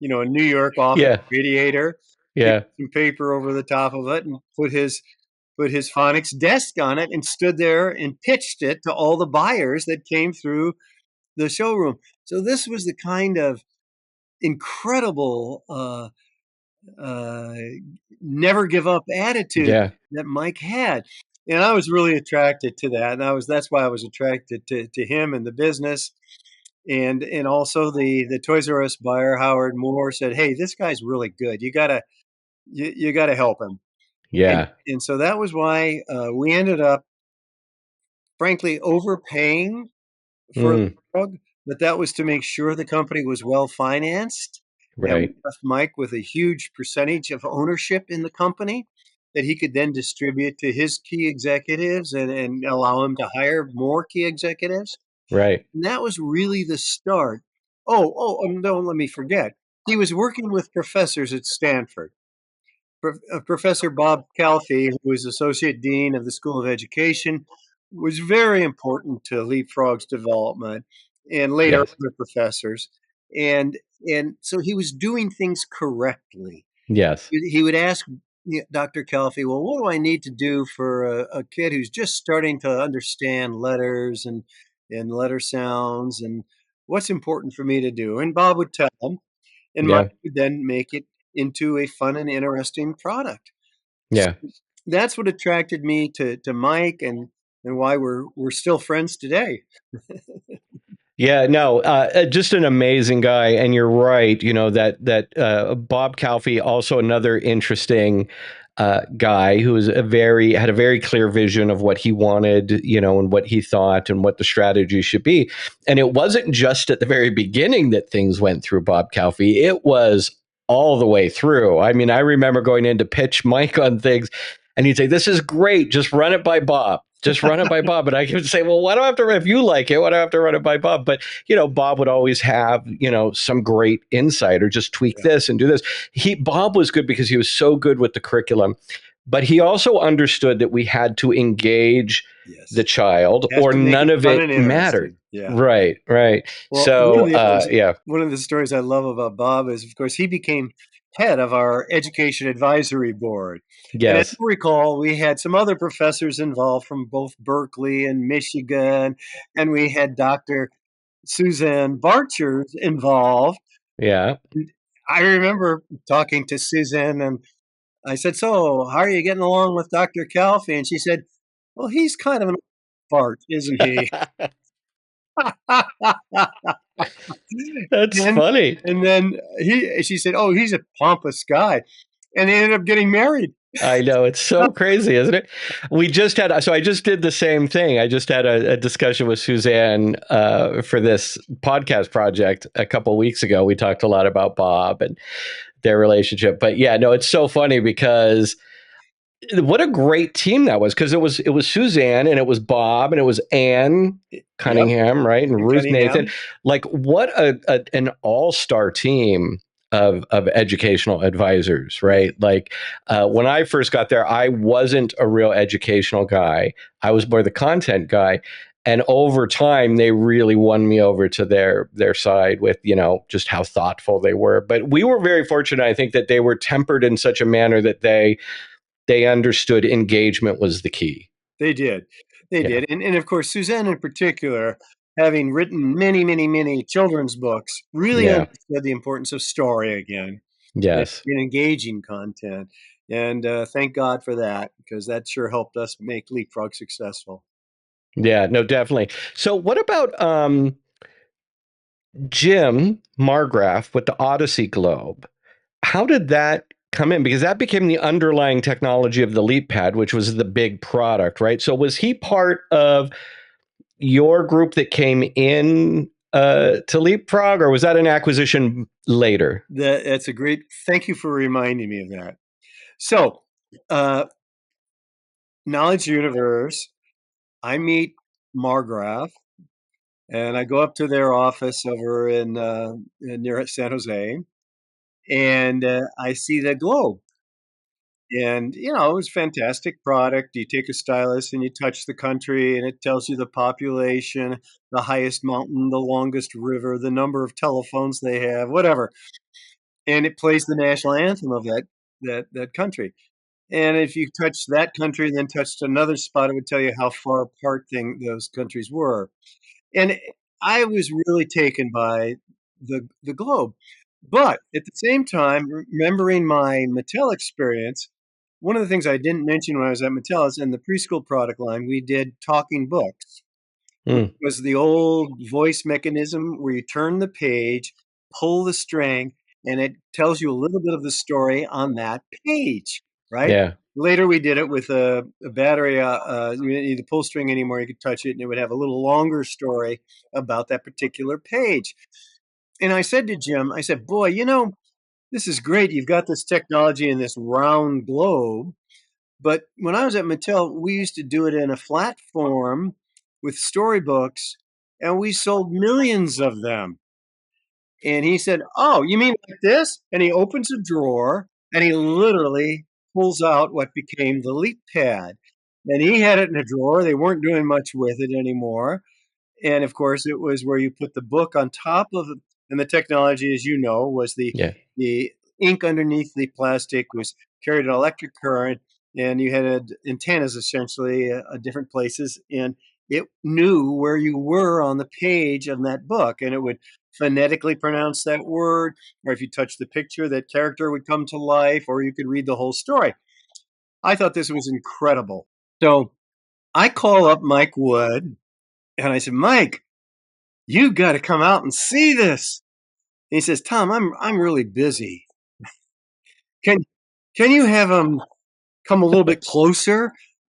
a New York office Yeah. radiator. He Yeah. put some paper over the top of it and put his phonics desk on it and stood there and pitched it to all the buyers that came through the showroom. So this was the kind of incredible uh, never give up attitude Yeah. that Mike had. And I was really attracted to that. And that's why I was attracted to him and the business. And also the Toys R Us buyer, Howard Moore, said, "Hey, this guy's really good. You gotta help him." And Yeah. and so that was why we ended up, frankly, overpaying for Mm, LeapFrog, but that was to make sure the company was well financed, and we right. left Mike with a huge percentage of ownership in the company that he could then distribute to his key executives and allow him to hire more key executives. Right. And that was really the start. Oh, don't let me forget. He was working with professors at Stanford. Professor Bob Calfee, who was Associate Dean of the School of Education, was very important to LeapFrog's development, and later Yes. other professors. And and so he was doing things correctly. Yes. He would ask Dr. Calfee, "Well, what do I need to do for a kid who's just starting to understand letters and letter sounds, and what's important for me to do?" And Bob would tell him, and Mike Yeah. would then make it into a fun and interesting product. So Yeah. that's what attracted me to Mike and why we're still friends today. Yeah, no, just an amazing guy, and you're right. You know that Bob Calfee, also another interesting guy who was had a very clear vision of what he wanted, and what he thought and what the strategy should be. And it wasn't just at the very beginning that things went through Bob Calfee; it was all the way through. I mean, I remember going in to pitch Mike on things, and he'd say, "This is great. Just run it by Bob. Just run it by Bob." And I could say, "Well, why do I have to? If you like it, why do I have to run it by Bob?" But Bob would always have some great insight, or just tweak Yeah. this and do this. Bob was good because he was so good with the curriculum, but he also understood that we had to engage the Yes. child, Has or to make it none of fun it and mattered. interesting. Yeah. Right. Right. Well, So yeah. one of the stories I love about Bob is, of course, he became head of our education advisory board. And as Yes. you recall, we had some other professors involved from both Berkeley and Michigan, and we had Dr. Suzanne Barchers involved. Yeah. I remember talking to Suzanne, and I said, "So, how are you getting along with Dr. Calfee?" And she said, "Well, he's kind of an fart, isn't he?" That's And funny. and then she said, "Oh, he's a pompous guy." And they ended up getting married. I know, it's so crazy, isn't it? I just did the same thing. I just had a discussion with Suzanne for this podcast project a couple weeks ago. We talked a lot about Bob and their relationship, but yeah, no, it's so funny because what a great team that was, because it was Suzanne, and it was Bob, and it was Anne Yep, Cunningham, right, and and Ruth Nathan. Cunningham. Like, what an all-star team of educational advisors, Yeah, right? Like, when I first got there, I wasn't a real educational guy. I was more the content guy. And over time, they really won me over to their side with, just how thoughtful they were. But we were very fortunate, I think, that they were tempered in such a manner that they understood engagement was the key. they did. They Yeah. did. And of course, Suzanne in particular, having written many, many, many children's books, really Yeah. understood the importance of story again, and Yes. engaging content. And thank God for that, because that sure helped us make LeapFrog successful. Yeah, no, definitely. So what about Jim Margraf with the Odyssey Globe? How did that come in? Because that became the underlying technology of the LeapPad, which was the big product, right? So was he part of your group that came in to LeapFrog, or was that an acquisition later? That's a great. Thank you for reminding me of that. So, uh, Knowledge Universe. I meet Margraf, and I go up to their office over in near San Jose, and I see the globe. And it was a fantastic product. You take a stylus and you touch the country, and it tells you the population, the highest mountain, the longest river, the number of telephones they have, whatever. And it plays the national anthem of that country. And if you touch that country and then touched another spot, it would tell you how far apart those countries were. And I was really taken by the globe. But at the same time, remembering my Mattel experience, one of the things I didn't mention when I was at Mattel is in the preschool product line, we did talking books, which Mm, was the old voice mechanism where you turn the page, pull the string, and it tells you a little bit of the story on that page, right? yeah, Later, we did it with a battery. You didn't need the pull string anymore. You could touch it, and it would have a little longer story about that particular page. And I said to Jim, I said, "Boy, this is great. You've got this technology in this round globe. But when I was at Mattel, we used to do it in a flat form with storybooks, and we sold millions of them." And he said, "Oh, you mean like this?" And he opens a drawer and he literally pulls out what became the Leap Pad. And he had it in a drawer. They weren't doing much with it anymore. And of course, it was where you put the book on top of it. And the technology, as you know, was yeah, the ink underneath the plastic was carried an electric current, and you had antennas essentially at different places, and it knew where you were on the page of that book, and it would phonetically pronounce that word, or if you touched the picture, that character would come to life, or you could read the whole story. I thought this was incredible. So I call up Mike Wood, and I said, "Mike, you got to come out and see this." And he says, "Tom, I'm really busy. Can can you have him come a little bit closer?"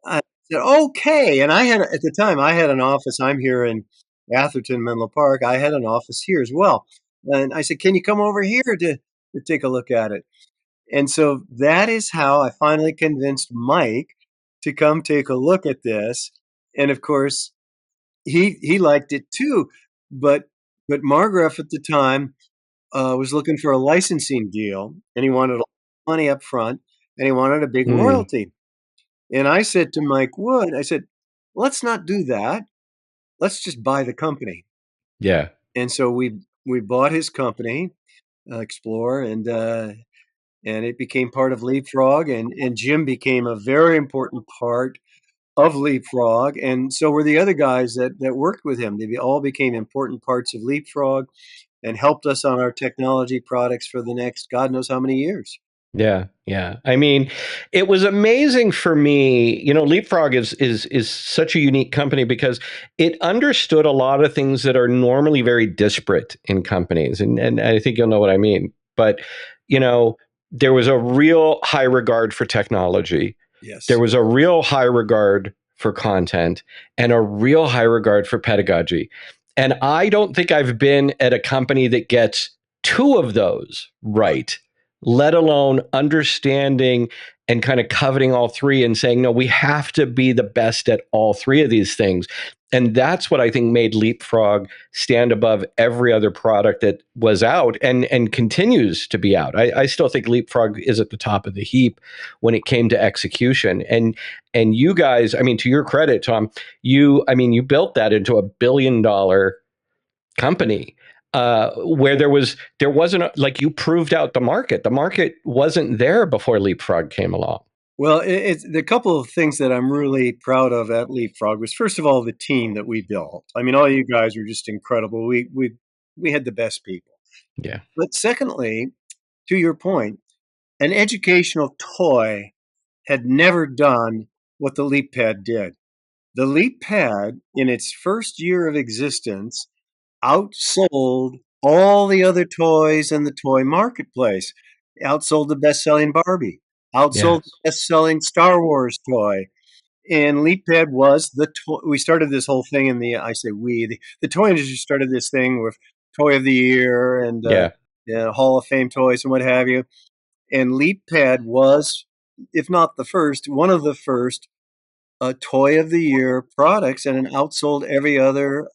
I said, "Okay." And at the time I had an office. I'm here in Atherton, Menlo Park. I had an office here as well. And I said, "Can you come over here to take a look at it?" And so that is how I finally convinced Mike to come take a look at this. And of course, he liked it too. But Margraf at the time was looking for a licensing deal, and he wanted a lot of money up front, and he wanted a big mm, royalty. And I said to Mike Wood, I said, "Let's not do that. Let's just buy the company." yeah, And so we bought his company, Explore, and it became part of LeapFrog, and Jim became a very important part of LeapFrog, and so were the other guys that worked with him. They all became important parts of LeapFrog and helped us on our technology products for the next God knows how many years. yeah, yeah. I mean, it was amazing for me. LeapFrog is such a unique company because it understood a lot of things that are normally very disparate in companies, and I think you'll know what I mean. But you know, there was a real high regard for technology. There Yes. was a real high regard for content and a real high regard for pedagogy. And I don't think I've been at a company that gets two of those right, let alone understanding and kind of coveting all three and saying, no, we have to be the best at all three of these things. And that's what I think made LeapFrog stand above every other product that was out and continues to be out. I still think LeapFrog is at the top of the heap when it came to execution. And you guys, I mean, to your credit, Tom, you built that into $1 billion company, where there wasn't like, you proved out the market. The market wasn't there before LeapFrog came along. Well, it's the couple of things that I'm really proud of at LeapFrog was, first of all, the team that we built. I mean, all you guys were just incredible. We had the best people. Yeah. But secondly, to your point, an educational toy had never done what the LeapPad did. The LeapPad, in its first year of existence, outsold all the other toys in the toy marketplace. Outsold the best-selling Barbie, outsold the Yes. best-selling Star Wars toy. And LeapPad was the toy. We started this whole thing in I say we, the toy industry started this thing with Toy of the Year and Yeah. Hall of Fame toys and what have you. And LeapPad was, if not the first, one of the first Toy of the Year products, and it outsold every other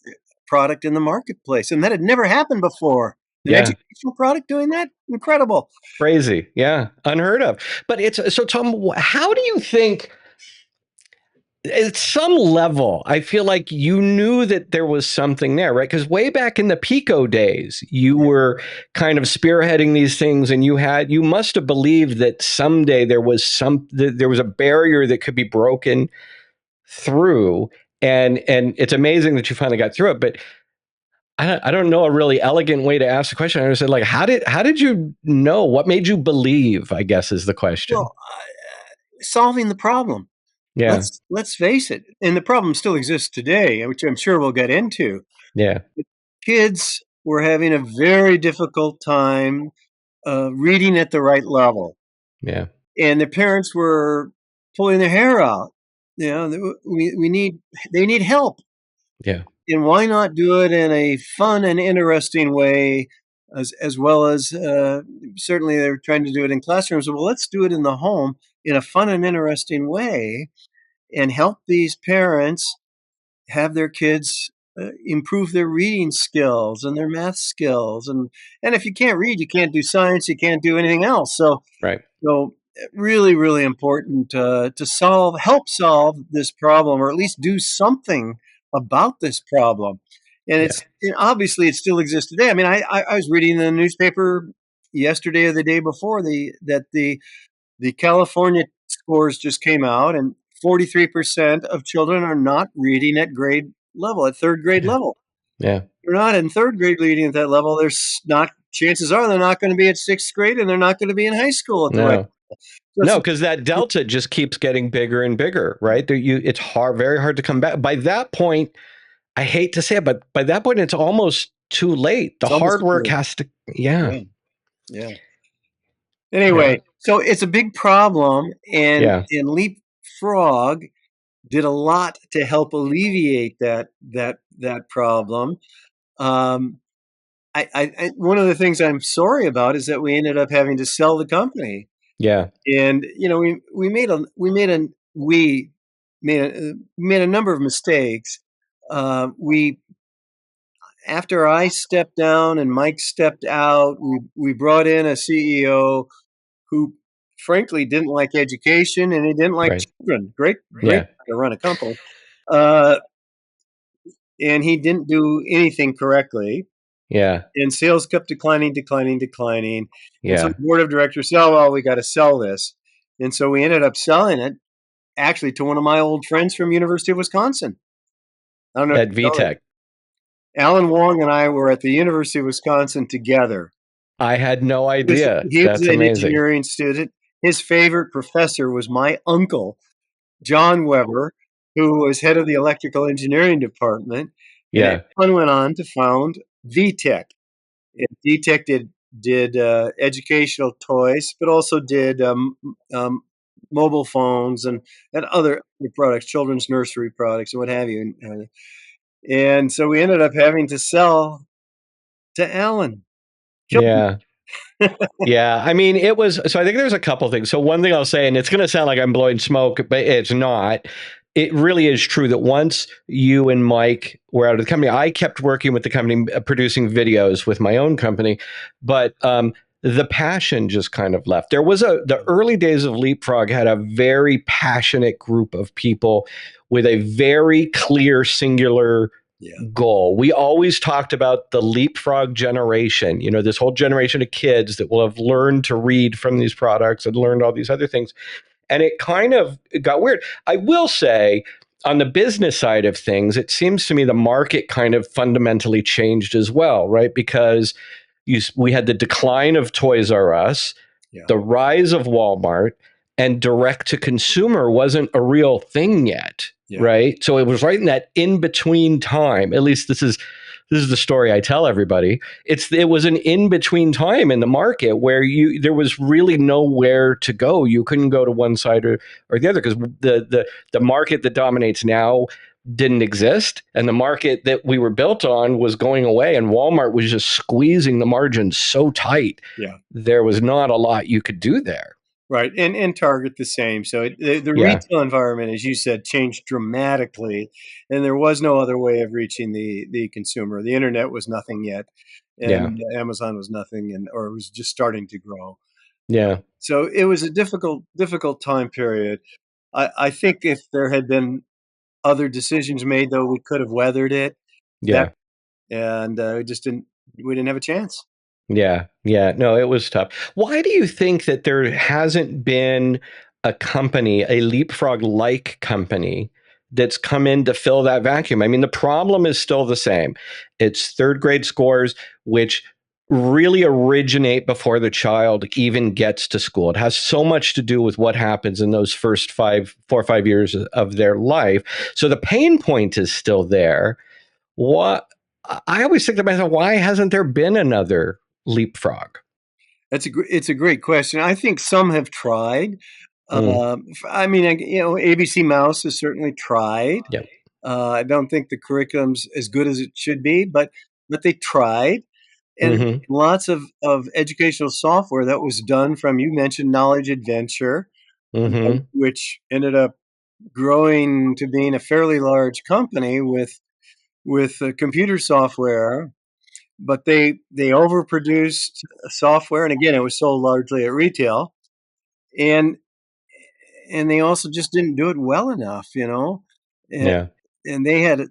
product in the marketplace. And that had never happened before. An Yeah. educational product doing that? Incredible. Crazy. Yeah. Unheard of. But it's so, Tom, how do you think, at some level, I feel like you knew that there was something there, right? Because way back in the Pico days, you were kind of spearheading these things, and you must have believed that someday there was a barrier that could be broken through, and it's amazing that you finally got through it. But I don't know a really elegant way to ask the question. I just said, like, how did you know? What made you believe, I guess, is the question. Well, solving the problem. Yeah. Let's face it, and the problem still exists today, which I'm sure we'll get into. Yeah. Kids were having a very difficult time reading at the right level, Yeah. and their parents were pulling their hair out. You know, we need they need help, Yeah. and why not do it in a fun and interesting way, as well as certainly they're trying to do it in classrooms. Well, let's do it in the home in a fun and interesting way, and help these parents have their kids improve their reading skills and their math skills. And if you can't read, you can't do science, you can't do anything else. Right. So really, really important to help solve this problem, or at least do something about this problem. And Yeah. obviously it still exists today. I mean, I was reading in the newspaper yesterday or the day before that the California scores just came out, and 43% of children are not reading at grade level, at third grade Yeah. level. Yeah. They're not in third grade reading at that level. There's not, chances are they're not going to be at sixth grade, and they're not going to be in high school at the right. No. So No, because that delta just keeps getting bigger and bigger, right? It's hard, very hard to come back. By that point, I hate to say it, but by that point, it's almost too late. The it's almost hard work true. has to, yeah, Yeah, yeah. yeah, Anyway, so it's a big problem, yeah, and LeapFrog did a lot to help alleviate that problem. Um, one of the things I'm sorry about is that we ended up having to sell the company, yeah, and we made a number of mistakes. We After I stepped down and Mike stepped out, we brought in a CEO who, frankly, didn't like education and he didn't like right, children. Great yeah, to run a company, uh, and he didn't do anything correctly. yeah, And sales kept declining, declining, declining. And so yeah. the board of directors said, "Oh, well, we got to sell this." And so we ended up selling it actually to one of my old friends from University of Wisconsin. I don't know if At you know that. VTech, Alan Wong and I were at the University of Wisconsin together. I had no idea. He was That's an amazing. engineering student. His favorite professor was my uncle, John Weber, who was head of the electrical engineering department. And Yeah, Alan went on to found VTech. And VTech did educational toys, but also did mobile phones and other products, children's nursery products, and what have you. And so we ended up having to sell to Alan. Killed yeah. Yeah, I mean, it was so I think there's a couple things. So one thing I'll say, and it's going to sound like I'm blowing smoke, but it's not. It really is true that once you and Mike were out of the company, I kept working with the company, producing videos with my own company, but the passion just kind of left. There was the early days of LeapFrog had a very passionate group of people with a very clear, singular Yeah. goal. We always talked about the leapfrog generation, this whole generation of kids that will have learned to read from these products and learned all these other things. And it got weird. I will say, on the business side of things, it seems to me the market kind of fundamentally changed as well, right? Because we had the decline of Toys R Us. Yeah. the rise of Walmart, and direct to consumer wasn't a real thing yet, Yeah. right? So it was right in that in between time. At least this is the story I tell everybody. It was an in between time in the market where there was really nowhere to go. You couldn't go to one side or the other because the market that dominates now didn't exist, and the market that we were built on was going away, and Walmart was just squeezing the margins so tight. Yeah. There was not a lot you could do there. Right, and Target the same. So the Yeah, retail environment, as you said, changed dramatically, and there was no other way of reaching the consumer. The internet was nothing yet, yeah, and Amazon was nothing, or it was just starting to grow. yeah, So it was a difficult time period. I think if there had been other decisions made, though, we could have weathered it. That yeah. and we didn't have a chance. Yeah, yeah. No, it was tough. Why do you think that there hasn't been a company, a LeapFrog-like company, that's come in to fill that vacuum? I mean, the problem is still the same. It's third grade scores, which really originate before the child even gets to school. It has so much to do with what happens in those first 4 or 5 years of their life. So the pain point is still there. What I always think to myself, why hasn't there been another leapfrog? It's a great question. I think some have tried. Mm, I mean, ABC Mouse has certainly tried. yep. I don't think the curriculum's as good as it should be, but they tried. And Hmm. lots of educational software that was done from, you mentioned Knowledge Adventure, Hmm. which ended up growing to being a fairly large company with computer software, but they overproduced software, and again, it was sold largely at retail, and and they also just didn't do it well enough, and, Yeah. and they had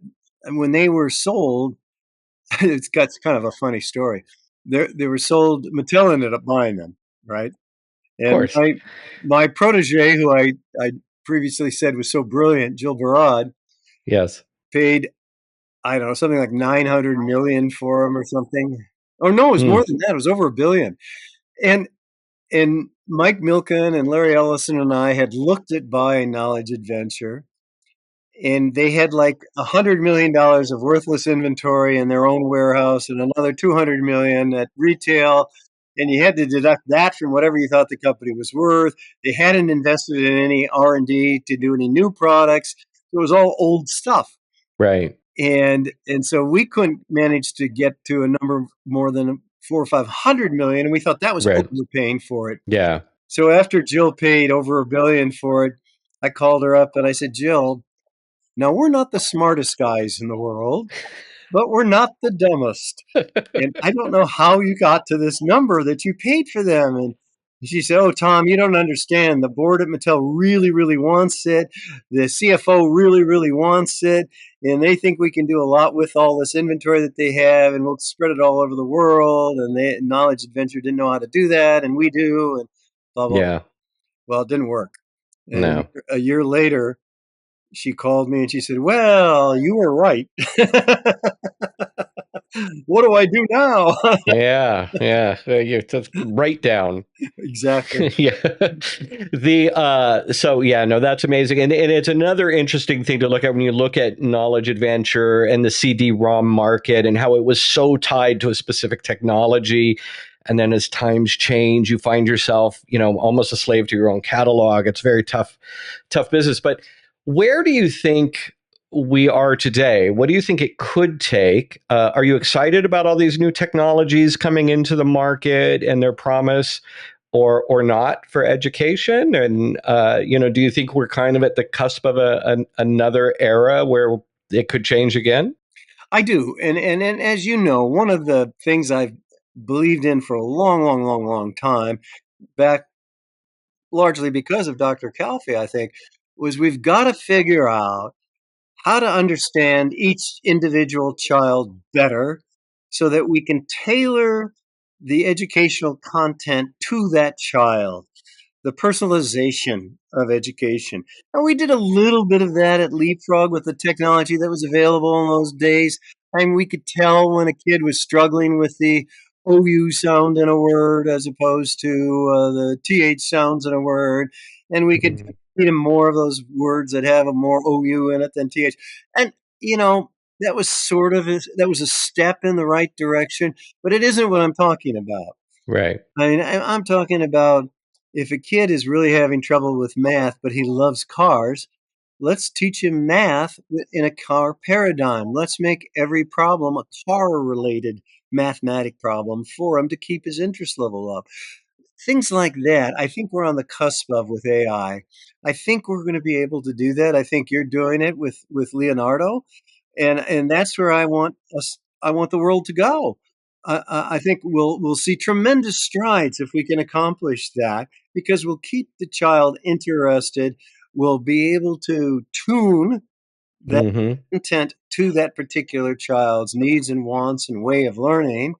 and when they were sold, it's got kind of a funny story. They were sold. Mattel ended up buying them, right? Of And course. my protege, who I previously said was so brilliant, Jill Barad, Yes. paid, I don't know, something like 900 million for them or something. Oh no, it was Mm, more than that. It was over a billion. And Mike Milken and Larry Ellison and I had looked at buying Knowledge Adventure, and they had like $100 million of worthless inventory in their own warehouse and another 200 million at retail. And you had to deduct that from whatever you thought the company was worth. They hadn't invested in any R&D to do any new products. It was all old stuff. right. And so we couldn't manage to get to a number more than 400 or 500 million, and we thought that was Right. overpaying for it. Yeah. So after Jill paid over a billion for it, I called her up and I said, Jill, now we're not the smartest guys in the world, but we're not the dumbest. And I don't know how you got to this number that you paid for them. And she said, oh, Tom, you don't understand. The board at Mattel really, really wants it. The CFO really, really wants it. And they think we can do a lot with all this inventory that they have, and we'll spread it all over the world. And Knowledge Adventure didn't know how to do that, and we do, and blah, blah, blah. Yeah. Well, it didn't work. And No. a year later, she called me and she said, well, you were right. What do I do now? Yeah. Yeah. You just write down. Exactly. Yeah. So yeah, no, that's amazing. And it's another interesting thing to look at when you look at Knowledge Adventure and the CD-ROM market and how it was so tied to a specific technology. And then as times change, you find yourself, almost a slave to your own catalog. It's very tough business. But where do you think we are today? What do you think it could take? Are you excited about all these new technologies coming into the market and their promise, or not for education? And do you think we're kind of at the cusp of another era where it could change again? I do. And as you know, one of the things I've believed in for a long, long, long, long time, back largely because of Dr. Calfee, I think, was we've got to figure out how to understand each individual child better so that we can tailor the educational content to that child, the personalization of education. And we did a little bit of that at LeapFrog with the technology that was available in those days. And we could tell when a kid was struggling with the OU sound in a word as opposed to the TH sounds in a word. And we could Mhm. feed him more of those words that have a more OU in it than TH. And, you know, that was that was a step in the right direction, but it isn't what I'm talking about. Right. I mean, I'm talking about if a kid is really having trouble with math, but he loves cars, let's teach him math in a car paradigm. Let's make every problem a car related mathematic problem for him to keep his interest level up. Things like that, I think we're on the cusp of with AI. I think we're going to be able to do that. I think you're doing it with Leonardo, and that's where I want the world to go. I think we'll see tremendous strides if we can accomplish that because we'll keep the child interested. We'll be able to tune that Hmm. content to that particular child's needs and wants and way of learning.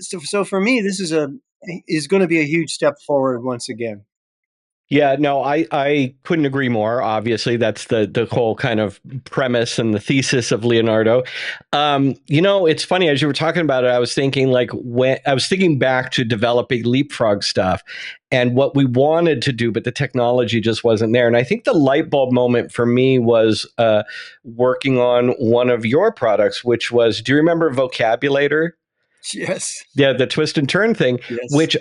So for me, this is going to be a huge step forward once again. Yeah, no, I couldn't agree more. Obviously, that's the whole kind of premise and the thesis of Leonardo. It's funny as you were talking about it, I was thinking like when I was thinking back to developing LeapFrog stuff and what we wanted to do, but the technology just wasn't there. And I think the light bulb moment for me was working on one of your products, which was, do you remember Vocabulator? Yes, Yeah, the twist and turn thing, yes, which,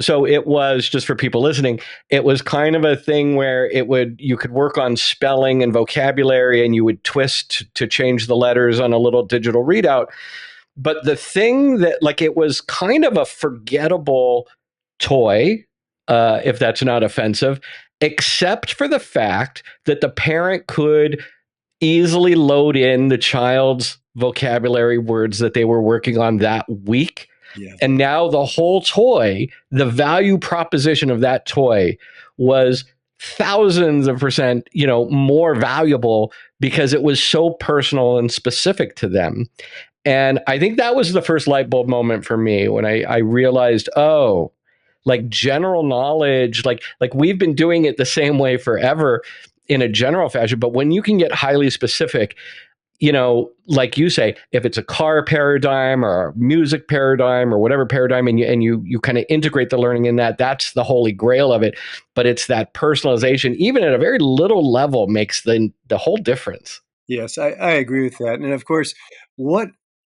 so it was just for people listening, it was kind of a thing where you could work on spelling and vocabulary and you would twist to change the letters on a little digital readout. But the thing that, like, it was kind of a forgettable toy, if that's not offensive, except for the fact that the parent could easily load in the child's vocabulary words that they were working on that week. yes, And now the whole toy, the value proposition of that toy was thousands of percent, more valuable because it was so personal and specific to them. And I think that was the first light bulb moment for me when I realized, oh, like general knowledge, like we've been doing it the same way forever in a general fashion, but when you can get highly specific, like you say, if it's a car paradigm or a music paradigm or whatever paradigm, and you kind of integrate the learning in that, that's the holy grail of it. But it's that personalization, even at a very little level, makes the whole difference. yes. I agree with that. And of course, what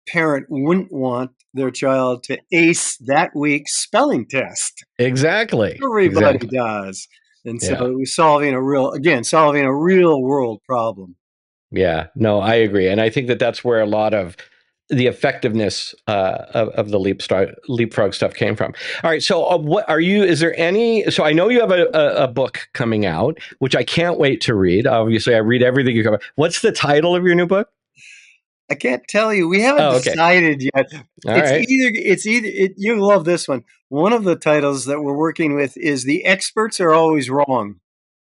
parent wouldn't want their child to ace that week's spelling test? Exactly. Everybody Exactly. does. And so Yeah. it was solving a real world problem. Yeah, no, I agree, and I think that that's where a lot of the effectiveness of the leapfrog stuff came from. All right, so what are you? Is there any? So I know you have a book coming out, which I can't wait to read. Obviously, I read everything you cover. What's the title of your new book? I can't tell you. We haven't Oh, okay. decided yet. All right. You love this one. One of the titles that we're working with is The Experts Are Always Wrong.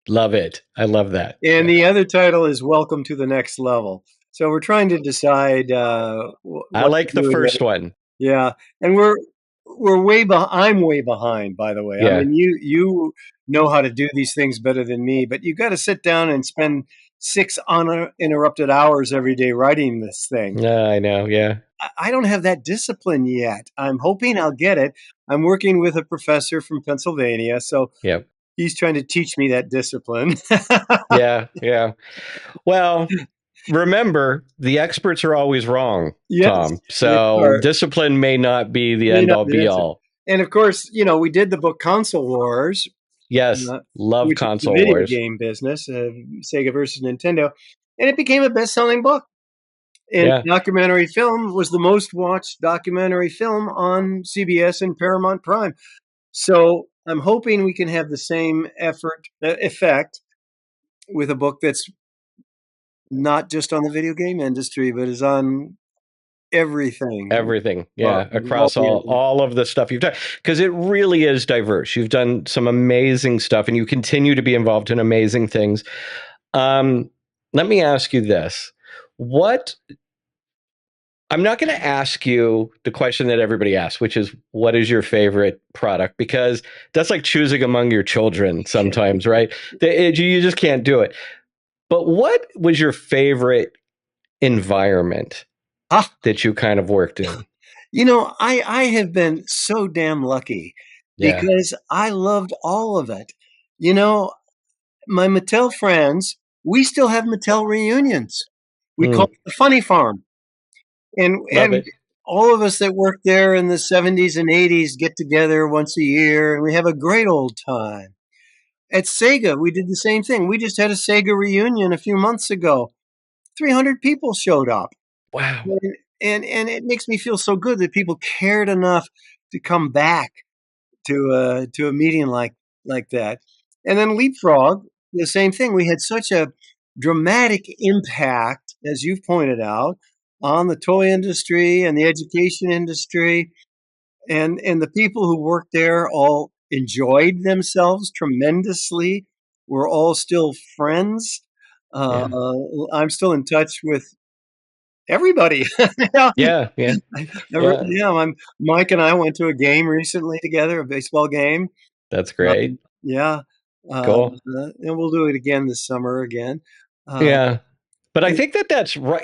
Love it. I love that. And Yeah. the other title is Welcome to the Next Level. So we're trying to decide I what to like the do with first it. one. Yeah, and we're way behind. I'm way behind, by the way. I Yeah. mean, you know how to do these things better than me, but you got to sit down and spend 6 uninterrupted hours every day writing this thing. I know. Yeah. I don't have that discipline yet. I'm hoping I'll get it. I'm working with a professor from Pennsylvania, so Yeah. he's trying to teach me that discipline. Yeah. Yeah. Well, remember, the experts are always wrong, Yes, Tom. they So are. discipline may not be the May end not all be be answered. all. And of course, we did the book Console Wars, Yes, uh, love which is the console video wars. game business, Sega versus Nintendo, and it became a best-selling book. And Yeah, documentary film was the most watched documentary film on CBS and Paramount Prime. So I'm hoping we can have the same effect with a book that's not just on the video game industry, but is on everything, everything. all Yeah, across the all of the stuff you've done, because it really is diverse. You've done some amazing stuff, and you continue to be involved in amazing things. Um, Let me ask you this: what I'm not going to ask you the question that everybody asks, which is what is your favorite product? Because that's like choosing among your children sometimes, right? You just can't do it. But what was your favorite environment Ah, that you kind of worked in? I have been so damn lucky Yeah. because I loved all of it. You know, my Mattel friends, we still have Mattel reunions. We call Mm, it the Funny Farm. love And it. all of us that worked there in the 70s and 80s get together once a year and we have a great old time. At Sega, we did the same thing. We just had a Sega reunion a few months ago. 300 people showed up. Wow. And it makes me feel so good that people cared enough to come back to a meeting like that. And then LeapFrog, the same thing. We had such a dramatic impact, as you've pointed out, on the toy industry and the education industry, and the people who worked there all enjoyed themselves tremendously. We're all still friends. Uh, Yeah. I'm still in touch with everybody. Yeah, Yeah. Yeah. I Yeah. really am. Mike and I went to a game recently together, a baseball game. That's great. Yeah, uh, Cool. and we'll do it again this summer again. Uh, Yeah. But I and think that that's right.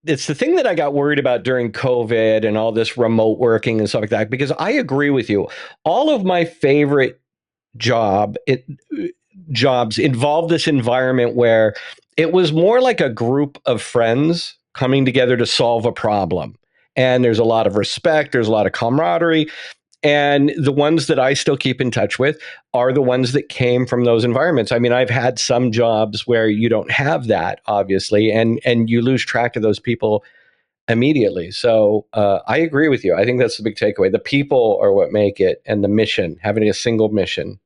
It's the thing that I got worried about during COVID and all this remote working and stuff like that, because I agree with you. All of my favorite job it, jobs involve this environment where it was more like a group of friends coming together to solve a problem. And there's a lot of respect, there's a lot of camaraderie. And the ones that I still keep in touch with are the ones that came from those environments. I mean, I've had some jobs where you don't have that, obviously, and you lose track of those people immediately. So I agree with you. I think that's the big takeaway. The people are what make it, and the mission, having a single mission.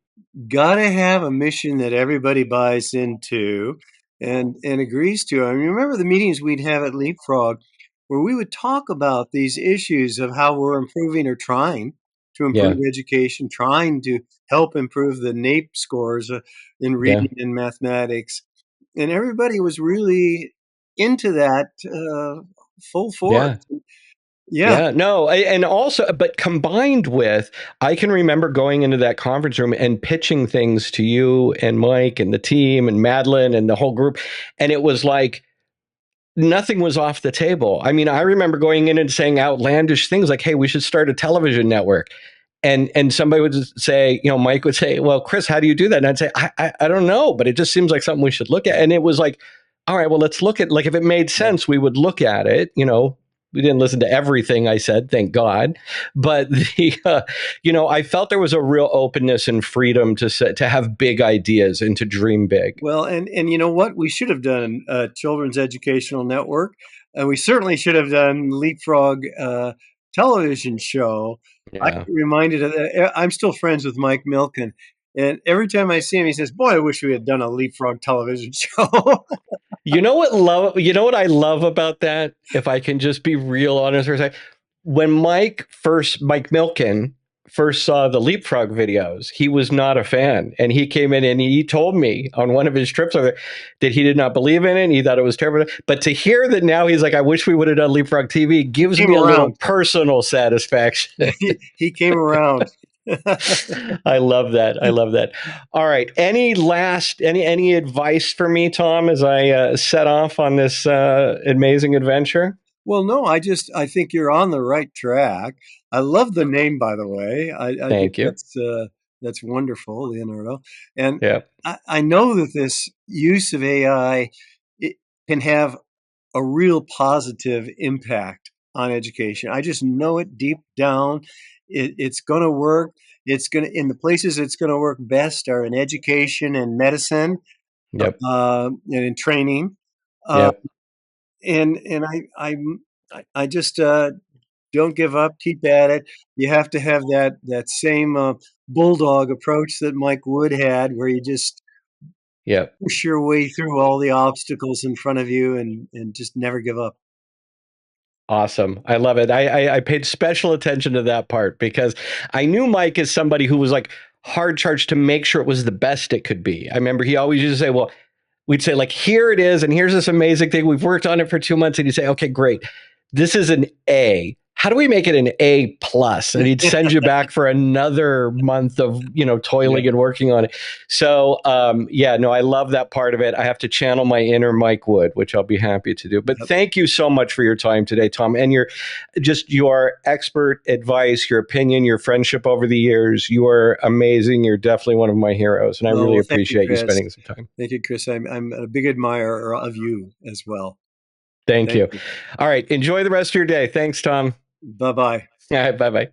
gotta have a mission that everybody buys into and agrees to. I mean, remember the meetings we'd have at LeapFrog where we would talk about these issues of how we're improving or trying to improve Yeah, education, trying to help improve the NAEP scores in yeah, reading and mathematics. And everybody was really into that full force. yeah. Yeah. Yeah, no, and also, but combined with, I can remember going into that conference room and pitching things to you and Mike and the team and Madeline and the whole group. And it was like, nothing was off the table. I mean, I remember going in and saying outlandish things like, "Hey, we should start a television network." And somebody would say, Mike would say, "Well, Chris, how do you do that?" And I'd say, I don't know, but it just seems like something we should look at." And it was like, all right, well, let's look at, like, if it made Yeah. sense, we would look at it. We didn't listen to everything I said, thank God, but I felt there was a real openness and freedom to have big ideas and to dream big. Well, and you know what? We should have done a children's educational network, and we certainly should have done LeapFrog television show. I Yeah. get reminded of that. I'm still friends with Mike Milken, and every time I see him, he says, "Boy, I wish we had done a LeapFrog television show." You know what I love about that? If I can just be real honest for a second. When Mike Milken first saw the LeapFrog videos, he was not a fan. And he came in and he told me on one of his trips over there that he did not believe in it. And he thought it was terrible. But to hear that now he's like, I wish we would have done LeapFrog TV gives Came me a little around. personal satisfaction. He came around. I love that. I love that. All right. Any advice for me, Tom, as I set off on this amazing adventure? Well, no, I think you're on the right track. I love the name, by the way. I think Thank you. that's wonderful, Leonardo. And Yeah. I know that this use of AI it can have a real positive impact on education. I just know it deep down. It's going to work. It's going to in the places it's going to work best are in education and medicine Yep. and in training. Uh, Yep. and I just don't give up. Keep at it. You have to have that same bulldog approach that Mike Wood had, where you just Yep. push your way through all the obstacles in front of you and just never give up. Awesome. I love it. I paid special attention to that part because I knew Mike as somebody who was like hard charged to make sure it was the best it could be. I remember he always used to say, well, we'd say, like, here it is, and here's this amazing thing. We've worked on it for 2 months. And you say, okay, great. This is an A. how do we make it an A plus? And he'd send you back for another month of, toiling Yeah. and working on it. So, yeah, no, I love that part of it. I have to channel my inner Mike Wood, which I'll be happy to do. But Yep. thank you so much for your time today, Tom, and your expert advice, your opinion, your friendship over the years. You are amazing. You're definitely one of my heroes, and I Oh, really well, thank you, appreciate you Chris. spending some time. Thank you, Chris. I'm a big admirer of you as well. Thank Thank you. you. All right, enjoy the rest of your day. Thanks, Tom. Bye-bye. All right, bye bye.